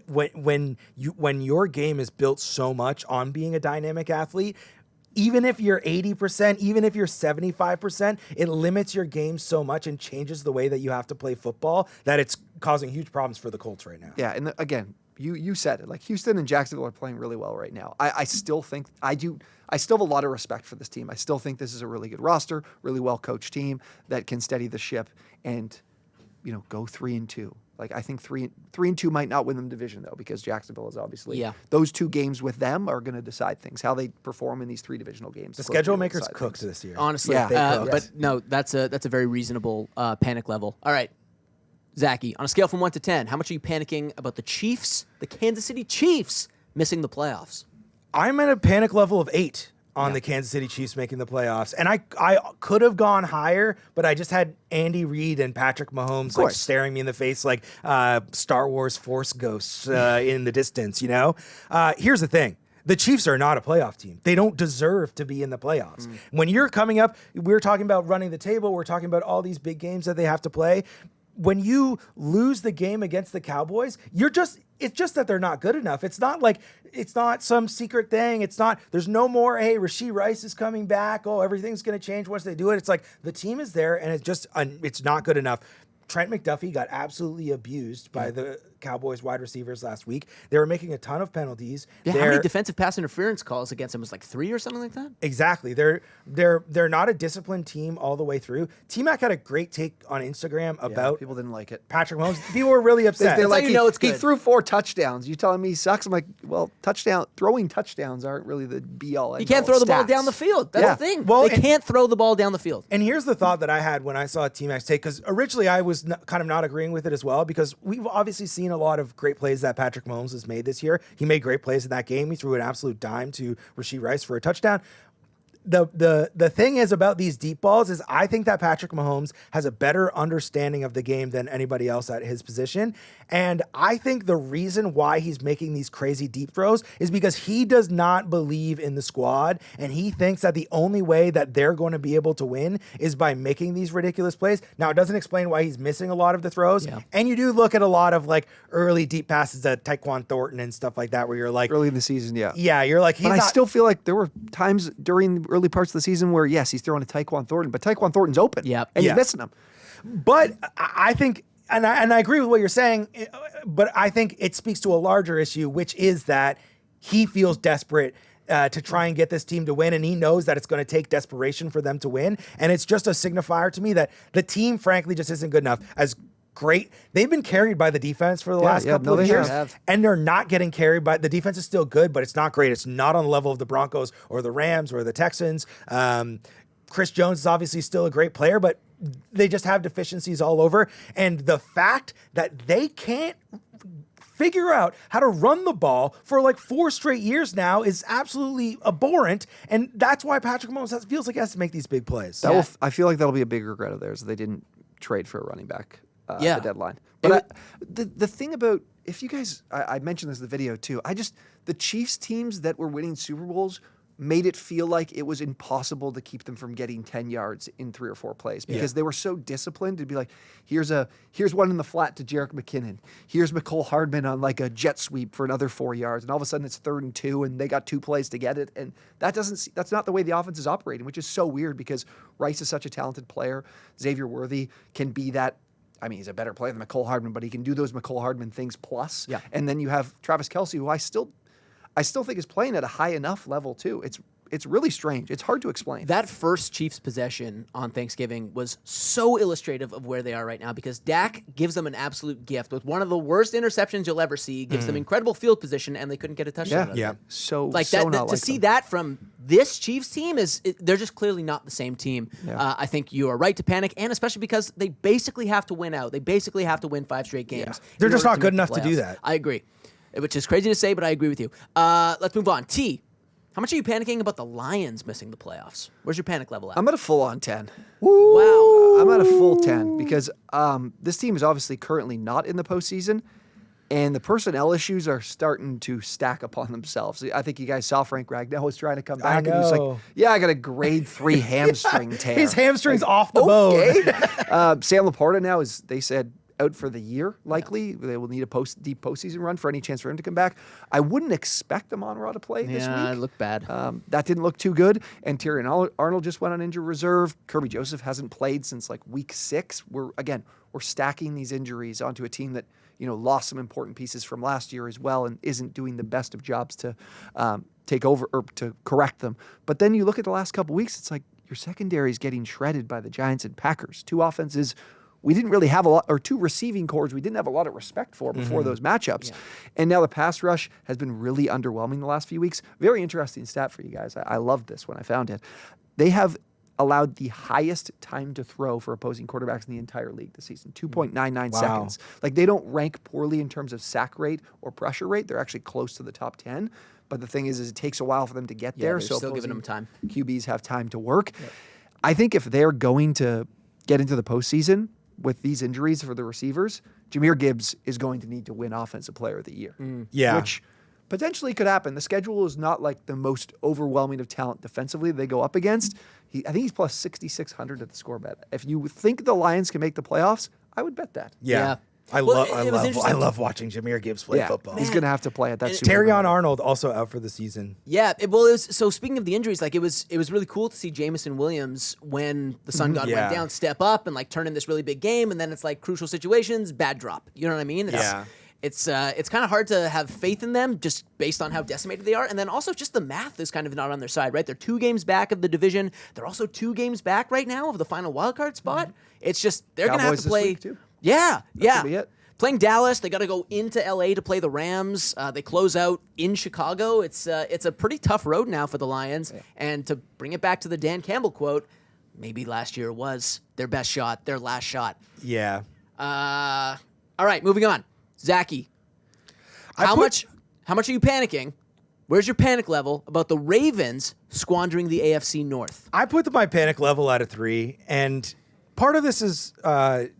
[SPEAKER 2] When your game is built so much on being a dynamic athlete, even if you're 80%, even if you're 75%, it limits your game so much and changes the way that you have to play football that it's causing huge problems for the Colts right now.
[SPEAKER 3] Yeah, and again, you said it. Like, Houston and Jacksonville are playing really well right now. I still think I still have a lot of respect for this team. I still think this is a really good roster, really well coached team that can steady the ship. And go 3-2. Like I think 3-2 might not win them division though, because Jacksonville is obviously those 2 games with them are going to decide things, how they perform in these 3 divisional games.
[SPEAKER 2] The schedule makers cooked this year.
[SPEAKER 1] Honestly, but no, that's a very reasonable panic level. All right, Zachy, on a scale from 1 to 10, how much are you panicking about the Chiefs, the Kansas City Chiefs, missing the playoffs?
[SPEAKER 2] I'm at a panic level of 8 on the Kansas City Chiefs making the playoffs. And I could have gone higher, but I just had Andy Reid and Patrick Mahomes like staring me in the face like Star Wars Force ghosts in the distance, Here's the thing. The Chiefs are not a playoff team. They don't deserve to be in the playoffs. When you're coming up, we're talking about running the table. We're talking about all these big games that they have to play. When you lose the game against the Cowboys, it's just that they're not good enough. It's not some secret thing. There's no more, hey, Rashee Rice is coming back. Oh, everything's going to change once they do it. It's like the team is there and it's not good enough. Trent McDuffie got absolutely abused by the Cowboys wide receivers last week. They were making a ton of penalties.
[SPEAKER 1] Yeah, how many defensive pass interference calls against him? Was like 3 or something like that?
[SPEAKER 2] Exactly. They're not a disciplined team all the way through. T-Mac had a great take on Instagram about
[SPEAKER 3] people didn't like it.
[SPEAKER 2] Patrick Mahomes. People were really upset.
[SPEAKER 3] They're like,
[SPEAKER 1] it's good.
[SPEAKER 3] He threw 4 touchdowns. You telling me he sucks? I'm like, well, throwing touchdowns aren't really the be-all.
[SPEAKER 1] You can't throw the ball down the field. That's the thing. Well, they can't throw the ball down the field.
[SPEAKER 2] And here's the thought that I had when I saw T-Mac's take, because originally I was kind of not agreeing with it as well, because we've obviously seen a lot of great plays that Patrick Mahomes has made this year. He made great plays in that game. He threw an absolute dime to Rashee Rice for a touchdown. The thing is about these deep balls is I think that Patrick Mahomes has a better understanding of the game than anybody else at his position. And I think the reason why he's making these crazy deep throws is because he does not believe in the squad. And he thinks that the only way that they're going to be able to win is by making these ridiculous plays. Now, it doesn't explain why he's missing a lot of the throws. Yeah. And you do look at a lot of like early deep passes at Tyquan Thornton and stuff like that, where you're like,
[SPEAKER 3] early in the season.
[SPEAKER 2] Yeah. You're like,
[SPEAKER 3] I still feel like there were times during early parts of the season where, yes, he's throwing to Tyquan Thornton, but Tyquan Thornton's open.
[SPEAKER 1] Yep.
[SPEAKER 3] And he's missing him.
[SPEAKER 2] But I think, and I agree with what you're saying, but I think it speaks to a larger issue, which is that he feels desperate to try and get this team to win, and he knows that it's going to take desperation for them to win. And it's just a signifier to me that the team, frankly, just isn't good enough. As great, they've been carried by the defense for the last couple of years, and they're not getting carried by the defense. Is still good, but it's not great. It's not on the level of the Broncos or the Rams or the Texans. Chris Jones is obviously still a great player, but they just have deficiencies all over. And the fact that they can't figure out how to run the ball for like 4 straight years now is absolutely abhorrent. And that's why Patrick Mahomes feels like he has to make these big plays.
[SPEAKER 3] I feel like that'll be a big regret of theirs. They didn't trade for a running back at the deadline. But the thing about, if you guys, I mentioned this in the video too, the Chiefs teams that were winning Super Bowls made it feel like it was impossible to keep them from getting 10 yards in 3 or 4 plays because they were so disciplined to be like, here's one in the flat to Jerick McKinnon. Here's McCole Hardman on like a jet sweep for another 4 yards. And all of a sudden it's 3rd and 2 and they got 2 plays to get it. And that's not the way the offense is operating, which is so weird because Rice is such a talented player. Xavier Worthy can be that. I mean, he's a better player than McCole Hardman, but he can do those McCole Hardman things plus. Yeah. And then you have Travis Kelce, who I still think is playing at a high enough level too. It's really strange. It's hard to explain.
[SPEAKER 1] That first Chiefs possession on Thanksgiving was so illustrative of where they are right now because Dak gives them an absolute gift with one of the worst interceptions you'll ever see, gives them incredible field position, and they couldn't get a touchdown.
[SPEAKER 2] Yeah.
[SPEAKER 1] So to see that from this Chiefs team they're just clearly not the same team. Yeah. I think you are right to panic, and especially because they basically have to win out. They basically have to win 5 straight games.
[SPEAKER 2] Yeah. They're just not good enough to do that.
[SPEAKER 1] I agree. Which is crazy to say, but I agree with you. Let's move on. T, how much are you panicking about the Lions missing the playoffs? Where's your panic level at?
[SPEAKER 3] I'm at a full-on 10.
[SPEAKER 1] Woo. Wow.
[SPEAKER 3] I'm at a full 10 because this team is obviously currently not in the postseason, and the personnel issues are starting to stack upon themselves. I think you guys saw Frank Ragnow was trying to come back, and he was like, yeah, I got a grade 3 hamstring tear.
[SPEAKER 2] His hamstring's off the bone.
[SPEAKER 3] Sam Laporta now they said, out for the year, likely. Yeah. They will need a deep postseason run for any chance for him to come back. I wouldn't expect Amon-Ra to play this week.
[SPEAKER 1] Yeah, it looked bad.
[SPEAKER 3] That didn't look too good. And Tyrion Arnold just went on injured reserve. Kirby Joseph hasn't played since like week 6. We're stacking these injuries onto a team that lost some important pieces from last year as well and isn't doing the best of jobs to take over or to correct them. But then you look at the last couple weeks, it's like your secondary is getting shredded by the Giants and Packers, 2 offenses we didn't really have a lot, or two receiving cores we didn't have a lot of respect for before those matchups. Yeah. And now the pass rush has been really underwhelming the last few weeks. Very interesting stat for you guys. I loved this when I found it. They have allowed the highest time to throw for opposing quarterbacks in the entire league this season, 2.99 seconds. Like, they don't rank poorly in terms of sack rate or pressure rate. They're actually close to the top 10. But the thing is it takes a while for them to get there.
[SPEAKER 1] So still giving them time.
[SPEAKER 3] QBs have time to work. Yeah. I think if they're going to get into the postseason with these injuries for the receivers, Jahmyr Gibbs is going to need to win Offensive Player of the Year.
[SPEAKER 2] Yeah.
[SPEAKER 3] Which potentially could happen. The schedule is not like the most overwhelming of talent defensively they go up against. I think he's plus 6,600 at the score bet. If you think the Lions can make the playoffs, I would bet that.
[SPEAKER 2] Yeah. I love watching Jahmyr Gibbs play football.
[SPEAKER 3] He's going to have to play at that.
[SPEAKER 2] Terrion Arnold also out for the season.
[SPEAKER 1] Yeah, it was so. Speaking of the injuries, like it was really cool to see Jameson Williams when the sun god went down, step up and like turn in this really big game, and then it's like crucial situations, bad drop. You know what I mean? It's kind of hard to have faith in them just based on how decimated they are. And then also just the math is kind of not on their side, right? They're 2 games back of the division. They're also 2 games back right now of the final wildcard spot. It's just they're going to have to play.
[SPEAKER 3] Too.
[SPEAKER 1] Yeah.
[SPEAKER 3] Be
[SPEAKER 1] Playing Dallas, they got to go into LA to play the Rams. They close out in Chicago. It's a pretty tough road now for the Lions. Yeah. And to bring it back to the Dan Campbell quote, maybe last year was their best shot, their last shot.
[SPEAKER 2] Yeah.
[SPEAKER 1] All right, moving on. Zachy, how much are you panicking? Where's your panic level about the Ravens squandering the AFC North?
[SPEAKER 2] I put my panic level at a 3, and part of this is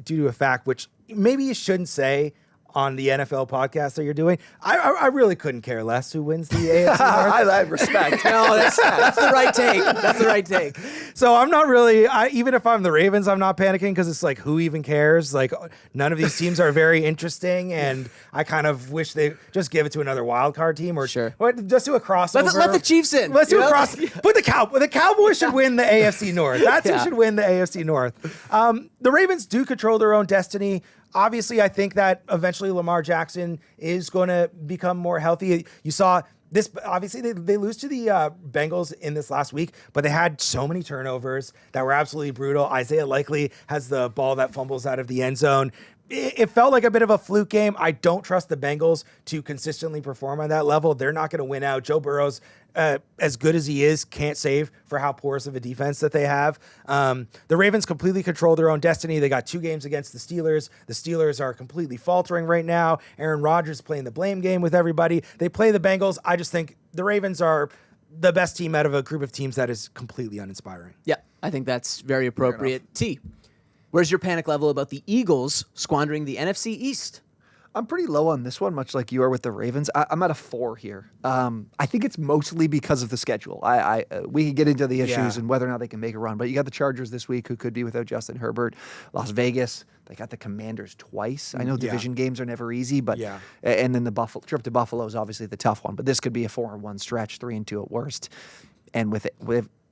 [SPEAKER 2] due to a fact which maybe you shouldn't say on the NFL podcast that you're doing. I really couldn't care less who wins the AFC North.
[SPEAKER 3] I respect.
[SPEAKER 1] No, that's the right take. That's the right take.
[SPEAKER 2] So I'm not really, even if I'm the Ravens, I'm not panicking because it's like, who even cares? Like, none of these teams are very interesting, and I kind of wish they just give it to another wild card team or just do a crossover.
[SPEAKER 1] Let the Chiefs in.
[SPEAKER 2] Let's do a cross. Put the Cowboys should win the AFC North. That's who should win the AFC North. The Ravens do control their own destiny. Obviously, I think that eventually Lamar Jackson is going to become more healthy. You saw this, obviously, they lose to the Bengals in this last week, but they had so many turnovers that were absolutely brutal. Isaiah Likely has the ball that fumbles out of the end zone. It felt like a bit of a fluke game. I don't trust the Bengals to consistently perform on that level. They're not going to win out. Joe Burrow's, as good as he is, can't save for how porous of a defense that they have. The Ravens completely control their own destiny. They got 2 games against the Steelers. The Steelers are completely faltering right now. Aaron Rodgers playing the blame game with everybody. They play the Bengals. I just think the Ravens are the best team out of a group of teams that is completely uninspiring.
[SPEAKER 1] Yeah, I think that's very appropriate. T, where's your panic level about the Eagles squandering the NFC East?
[SPEAKER 3] I'm pretty low on this one, much like you are with the Ravens. I'm at a 4 here. I think it's mostly because of the schedule. We can get into the issues and whether or not they can make a run, but you got the Chargers this week who could be without Justin Herbert. Las Vegas, they got the Commanders twice. I know division games are never easy, but and then the trip to Buffalo is obviously the tough one, but this could be a 4-1 stretch, 3-2 at worst. And with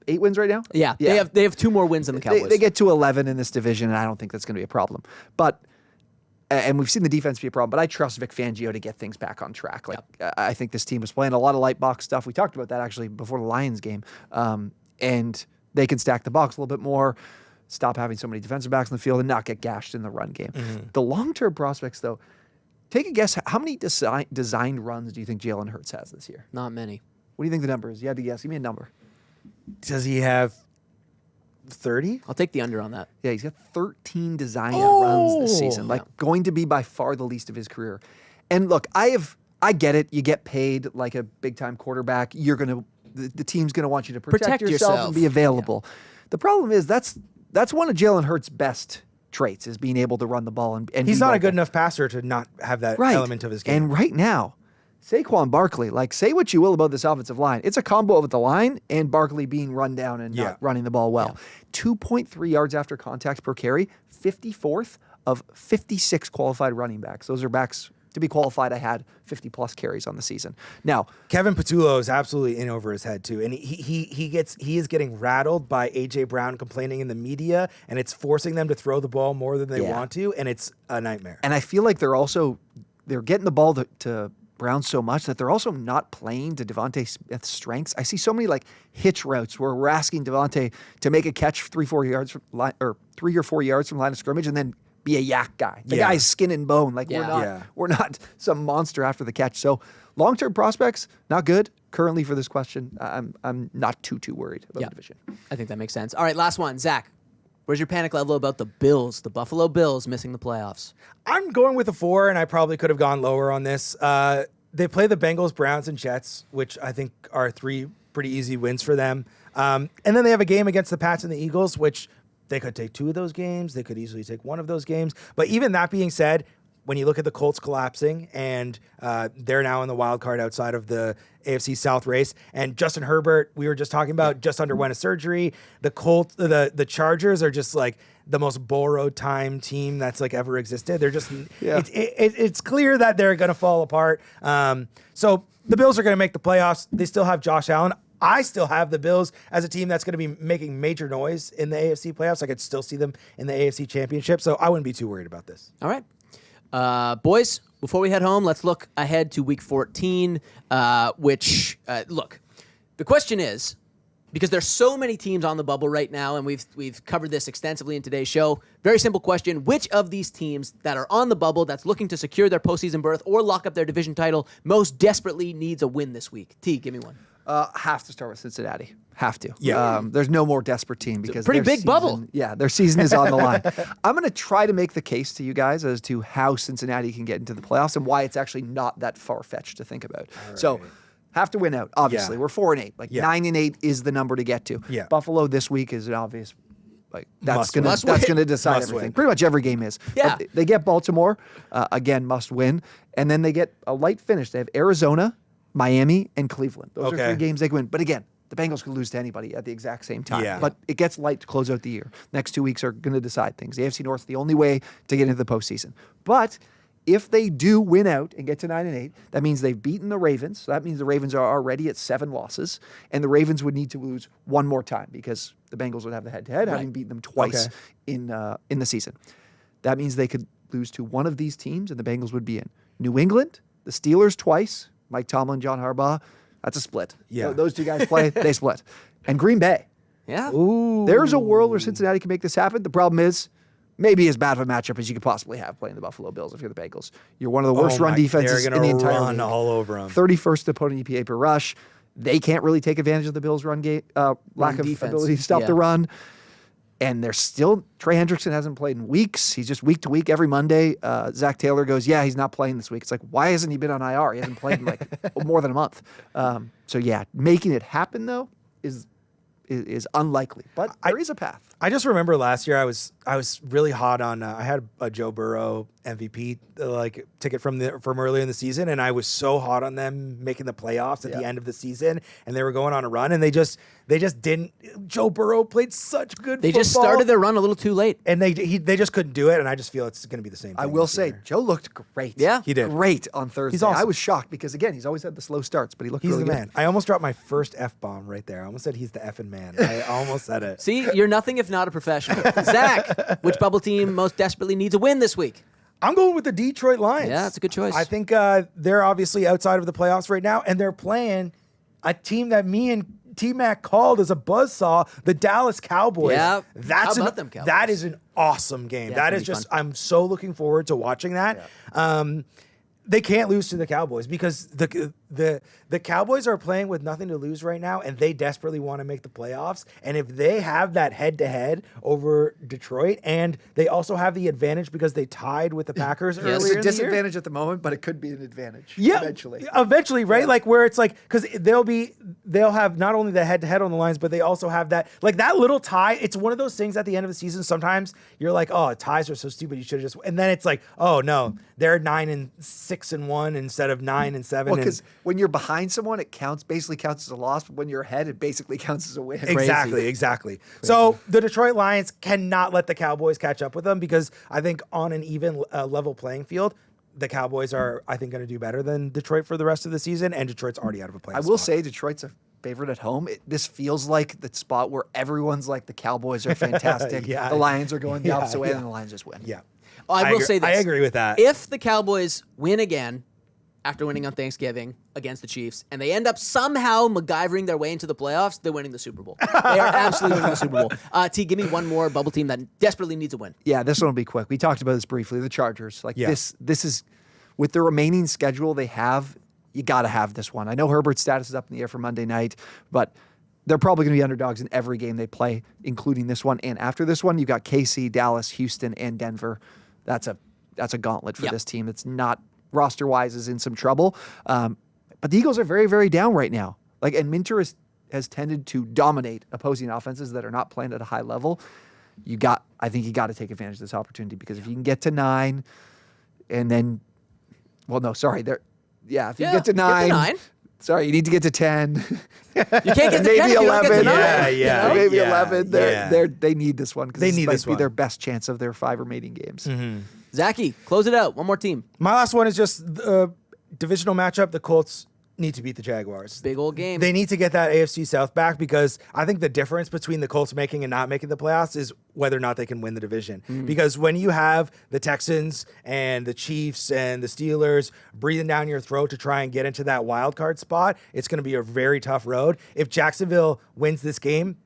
[SPEAKER 3] 8 wins right now?
[SPEAKER 1] Yeah. They have 2 more wins than the Cowboys.
[SPEAKER 3] They get to 11 in this division, and I don't think that's going to be a problem. And we've seen the defense be a problem, but I trust Vic Fangio to get things back on track. I think this team was playing a lot of light box stuff. We talked about that actually before the Lions game. And they can stack the box a little bit more, stop having so many defensive backs in the field, and not get gashed in the run game. Mm-hmm. The long-term prospects, though, take a guess. How many designed runs do you think Jalen Hurts has this year?
[SPEAKER 1] Not many.
[SPEAKER 3] What do you think the number is? You had to guess. Give me a number.
[SPEAKER 2] Does he have 30?
[SPEAKER 1] I'll take the under on that.
[SPEAKER 3] Yeah, he's got 13 designed runs this season. Going to be by far the least of his career. And look, I get it. You get paid like a big-time quarterback. The team's going to want you to protect yourself and be available. Yeah. The problem is that's one of Jalen Hurts' best traits is being able to run the ball and
[SPEAKER 2] he's not a good enough passer to not have that element of his game.
[SPEAKER 3] And right now, Saquon Barkley, say what you will about this offensive line. It's a combo of the line and Barkley being run down and not running the ball well. 2.3 yards after contact per carry, 54th of 56 qualified running backs. Those are backs, to be qualified, I had 50-plus carries on the season. Now,
[SPEAKER 2] Kevin Patullo is absolutely in over his head, too. And he is getting rattled by A.J. Brown complaining in the media, and it's forcing them to throw the ball more than they want to, and it's a nightmare.
[SPEAKER 3] And I feel like they're getting the ball to Brown so much that they're also not playing to Devontae Smith's strengths. I see so many hitch routes where we're asking Devontae to make a catch 3 or 4 yards from line of scrimmage and then be a yak guy. The
[SPEAKER 2] Yeah.
[SPEAKER 3] guy's skin and bone. Like
[SPEAKER 1] Yeah.
[SPEAKER 3] we're not some monster after the catch. So long-term prospects, not good. Currently for this question, I'm not too worried about the division.
[SPEAKER 1] I think that makes sense. All right, last one. Zach, where's your panic level about the Bills, the Buffalo Bills missing the playoffs?
[SPEAKER 2] I'm going with a 4, and I probably could have gone lower on this. They play the Bengals, Browns, and Jets, which I think are 3 pretty easy wins for them. And then they have a game against the Pats and the Eagles, which they could take 2 of those games. They could easily take 1 of those games. But even that being said, when you look at the Colts collapsing and they're now in the wild card outside of the AFC South race, and Justin Herbert, we were just talking about, just underwent a surgery. The Chargers are just like the most borrowed time team that's like ever existed. They're just it's clear that they're going to fall apart. So the Bills are going to make the playoffs. They still have Josh Allen. I still have the Bills as a team that's going to be making major noise in the AFC playoffs. I could still see them in the AFC Championship, so I wouldn't be too worried about this.
[SPEAKER 1] All right. Boys, before we head home, let's look ahead to Week 14, which, look, the question is, because there's so many teams on the bubble right now, and we've covered this extensively in today's show, very simple question, which of these teams that are on the bubble that's looking to secure their postseason berth or lock up their division title most desperately needs a win this week? T, give me one.
[SPEAKER 3] Have to start with Cincinnati. Have to.
[SPEAKER 2] Yeah.
[SPEAKER 3] There's no more desperate team because
[SPEAKER 1] pretty
[SPEAKER 3] their
[SPEAKER 1] big bubble.
[SPEAKER 3] Yeah, their season is on the line. I'm going to try to make the case to you guys as to how Cincinnati can get into the playoffs and why it's actually not that far-fetched to think about.
[SPEAKER 2] Right.
[SPEAKER 3] So, have to win out. Obviously, we're 4-8. Like 9-8 is the number to get to.
[SPEAKER 2] Yeah.
[SPEAKER 3] Buffalo this week is an obvious. Like that's gonna
[SPEAKER 2] Must win.
[SPEAKER 3] that's gonna decide
[SPEAKER 2] Must
[SPEAKER 3] everything.
[SPEAKER 2] win.
[SPEAKER 3] Pretty much every game is.
[SPEAKER 1] Yeah.
[SPEAKER 3] But they get Baltimore again, must win, and then they get a light finish. They have Arizona, Miami, and Cleveland. Those are 3 games they can win. But again, the Bengals could lose to anybody at the exact same time.
[SPEAKER 2] Yeah.
[SPEAKER 3] But it gets light to close out the year. Next 2 weeks are going to decide things. The AFC North is the only way to get into the postseason. But if they do win out and get to 9-8, that means they've beaten the Ravens. So that means the Ravens are already at 7 losses, and the Ravens would need to lose 1 more time because the Bengals would have the head-to-head, having beaten them twice in the season. That means they could lose to one of these teams, and the Bengals would be in. New England, the Steelers twice, Mike Tomlin, John Harbaugh. That's a split.
[SPEAKER 2] Yeah.
[SPEAKER 3] Those 2 guys play, they split. And Green Bay.
[SPEAKER 1] Yeah.
[SPEAKER 2] Ooh.
[SPEAKER 3] There's a world where Cincinnati can make this happen. The problem is, maybe as bad of a matchup as you could possibly have playing the Buffalo Bills if you're the Bengals. You're one of the worst run defenses in the entire
[SPEAKER 2] run
[SPEAKER 3] league.
[SPEAKER 2] all over them.
[SPEAKER 3] 31st opponent EPA per rush. They can't really take advantage of the Bills' lack of
[SPEAKER 1] defense.
[SPEAKER 3] ability to stop the run. And there's still, Trey Hendrickson hasn't played in weeks. He's just week to week every Monday. Zach Taylor goes, yeah, he's not playing this week. It's like, why hasn't he been on IR? He hasn't played in like more than a month. So yeah, making it happen though is unlikely, but there is a path.
[SPEAKER 2] I just remember last year I was really hot on. I had a Joe Burrow MVP ticket from earlier in the season, and I was so hot on them making the playoffs at the end of the season, and they were going on a run, and they just didn't. Joe Burrow played such good.
[SPEAKER 1] They
[SPEAKER 2] football,
[SPEAKER 1] just started their run a little too late.
[SPEAKER 2] and they just couldn't do it. And I just feel it's going to be the same thing.
[SPEAKER 3] I will
[SPEAKER 2] this
[SPEAKER 3] say,
[SPEAKER 2] year.
[SPEAKER 3] Joe looked great.
[SPEAKER 1] Yeah.
[SPEAKER 2] He did.
[SPEAKER 3] Great on Thursday.
[SPEAKER 2] He's awesome.
[SPEAKER 3] I was shocked because, again, he's always had the slow starts, but he looked
[SPEAKER 2] He's
[SPEAKER 3] really
[SPEAKER 2] the
[SPEAKER 3] good.
[SPEAKER 2] man. I almost dropped my first F-bomb right there. I almost said he's the effing man. I almost said it.
[SPEAKER 1] See, you're nothing if not a professional. Zach, which bubble team most desperately needs a win this week?
[SPEAKER 2] I'm going with the Detroit Lions.
[SPEAKER 1] Yeah, that's a good choice.
[SPEAKER 2] I think they're obviously outside of the playoffs right now, and they're playing a team that me and T-Mac called as a buzzsaw, the Dallas Cowboys.
[SPEAKER 1] Yeah,
[SPEAKER 2] That's
[SPEAKER 1] how about them Cowboys?
[SPEAKER 2] That is an awesome game.
[SPEAKER 1] Yeah,
[SPEAKER 2] That
[SPEAKER 1] it's
[SPEAKER 2] is
[SPEAKER 1] gonna be
[SPEAKER 2] just,
[SPEAKER 1] fun.
[SPEAKER 2] I'm so looking forward to watching that. They can't lose to the Cowboys because the Cowboys are playing with nothing to lose right now, and they desperately want to make the playoffs. And if they have that head-to-head over Detroit, and they also have the advantage because they tied with the Packers earlier
[SPEAKER 3] It's
[SPEAKER 2] in
[SPEAKER 3] a
[SPEAKER 2] the year.
[SPEAKER 3] disadvantage at the moment, but it could be an advantage
[SPEAKER 2] Eventually, right? Like where it's like, because they'll have not only the head-to-head on the lines, but they also have that little tie. It's one of those things at the end of the season. Sometimes you're like, oh, ties are so stupid. You should have just, and then it's like, oh no, they're 9-6-1 instead of 9-7.
[SPEAKER 3] Well, because when you're behind someone, it basically counts as a loss, but when you're ahead, it basically counts as a win.
[SPEAKER 2] Exactly. So the Detroit Lions cannot let the Cowboys catch up with them because I think on an even level playing field, the Cowboys are, I think, going to do better than Detroit for the rest of the season, and Detroit's already out of a playoff
[SPEAKER 3] I will
[SPEAKER 2] spot.
[SPEAKER 3] say Detroit's a favorite at home. This feels like the spot where everyone's like, the Cowboys are fantastic.
[SPEAKER 2] Yeah.
[SPEAKER 3] The Lions are going the opposite way,
[SPEAKER 2] yeah.
[SPEAKER 3] and the Lions just win.
[SPEAKER 2] Yeah.
[SPEAKER 1] I will say this.
[SPEAKER 2] I agree with that.
[SPEAKER 1] If the Cowboys win again, after winning on Thanksgiving against the Chiefs, and they end up somehow MacGyvering their way into the playoffs, they're winning the Super Bowl. They are absolutely winning the Super Bowl. T, give me one more bubble team that desperately needs a win.
[SPEAKER 3] Yeah, this one will be quick. We talked about this briefly. The Chargers. This is, with the remaining schedule they have, you got to have this one. I know Herbert's status is up in the air for Monday night, but they're probably going to be underdogs in every game they play, including this one. And after this one, you've got KC, Dallas, Houston, and Denver. That's a gauntlet for this team. That's not roster-wise is in some trouble. But the Eagles are very, very down right now. And Minter has tended to dominate opposing offenses that are not playing at a high level. I think you got to take advantage of this opportunity, because if you can get to 9, and then, if you get to 9. Sorry, you need to get to 10.
[SPEAKER 1] You can't get to 10
[SPEAKER 3] maybe
[SPEAKER 1] if you don't
[SPEAKER 3] 11.
[SPEAKER 1] get to 9.
[SPEAKER 3] Maybe 11. They need this one, because this might be
[SPEAKER 2] one.
[SPEAKER 3] their best chance of their 5 remaining games.
[SPEAKER 2] Mm-hmm.
[SPEAKER 1] Zachy, close it out. One more team.
[SPEAKER 2] My last one is just a divisional matchup. The Colts need to beat the Jaguars.
[SPEAKER 1] Big old game.
[SPEAKER 2] They need to get that AFC South back, because I think the difference between the Colts making and not making the playoffs is whether or not they can win the division. Because when you have the Texans and the Chiefs and the Steelers breathing down your throat to try and get into that wild card spot, it's going to be a very tough road. If Jacksonville wins this game,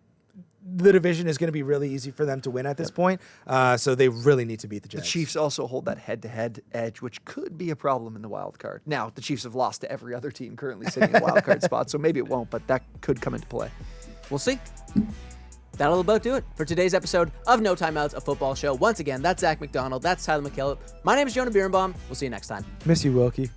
[SPEAKER 2] the division is going to be really easy for them to win at this point. So they really need to beat the Jags.
[SPEAKER 3] The Chiefs also hold that head-to-head edge, which could be a problem in the wild card. Now, the Chiefs have lost to every other team currently sitting in the wild card spot, so maybe it won't, but that could come into play.
[SPEAKER 1] We'll see. That'll about do it for today's episode of No Timeouts, a football show. Once again, that's Zak McDonald. That's Tyler MacKillop. My name is Jonah Birenbaum. We'll see you next time.
[SPEAKER 2] Miss you, Wilkie.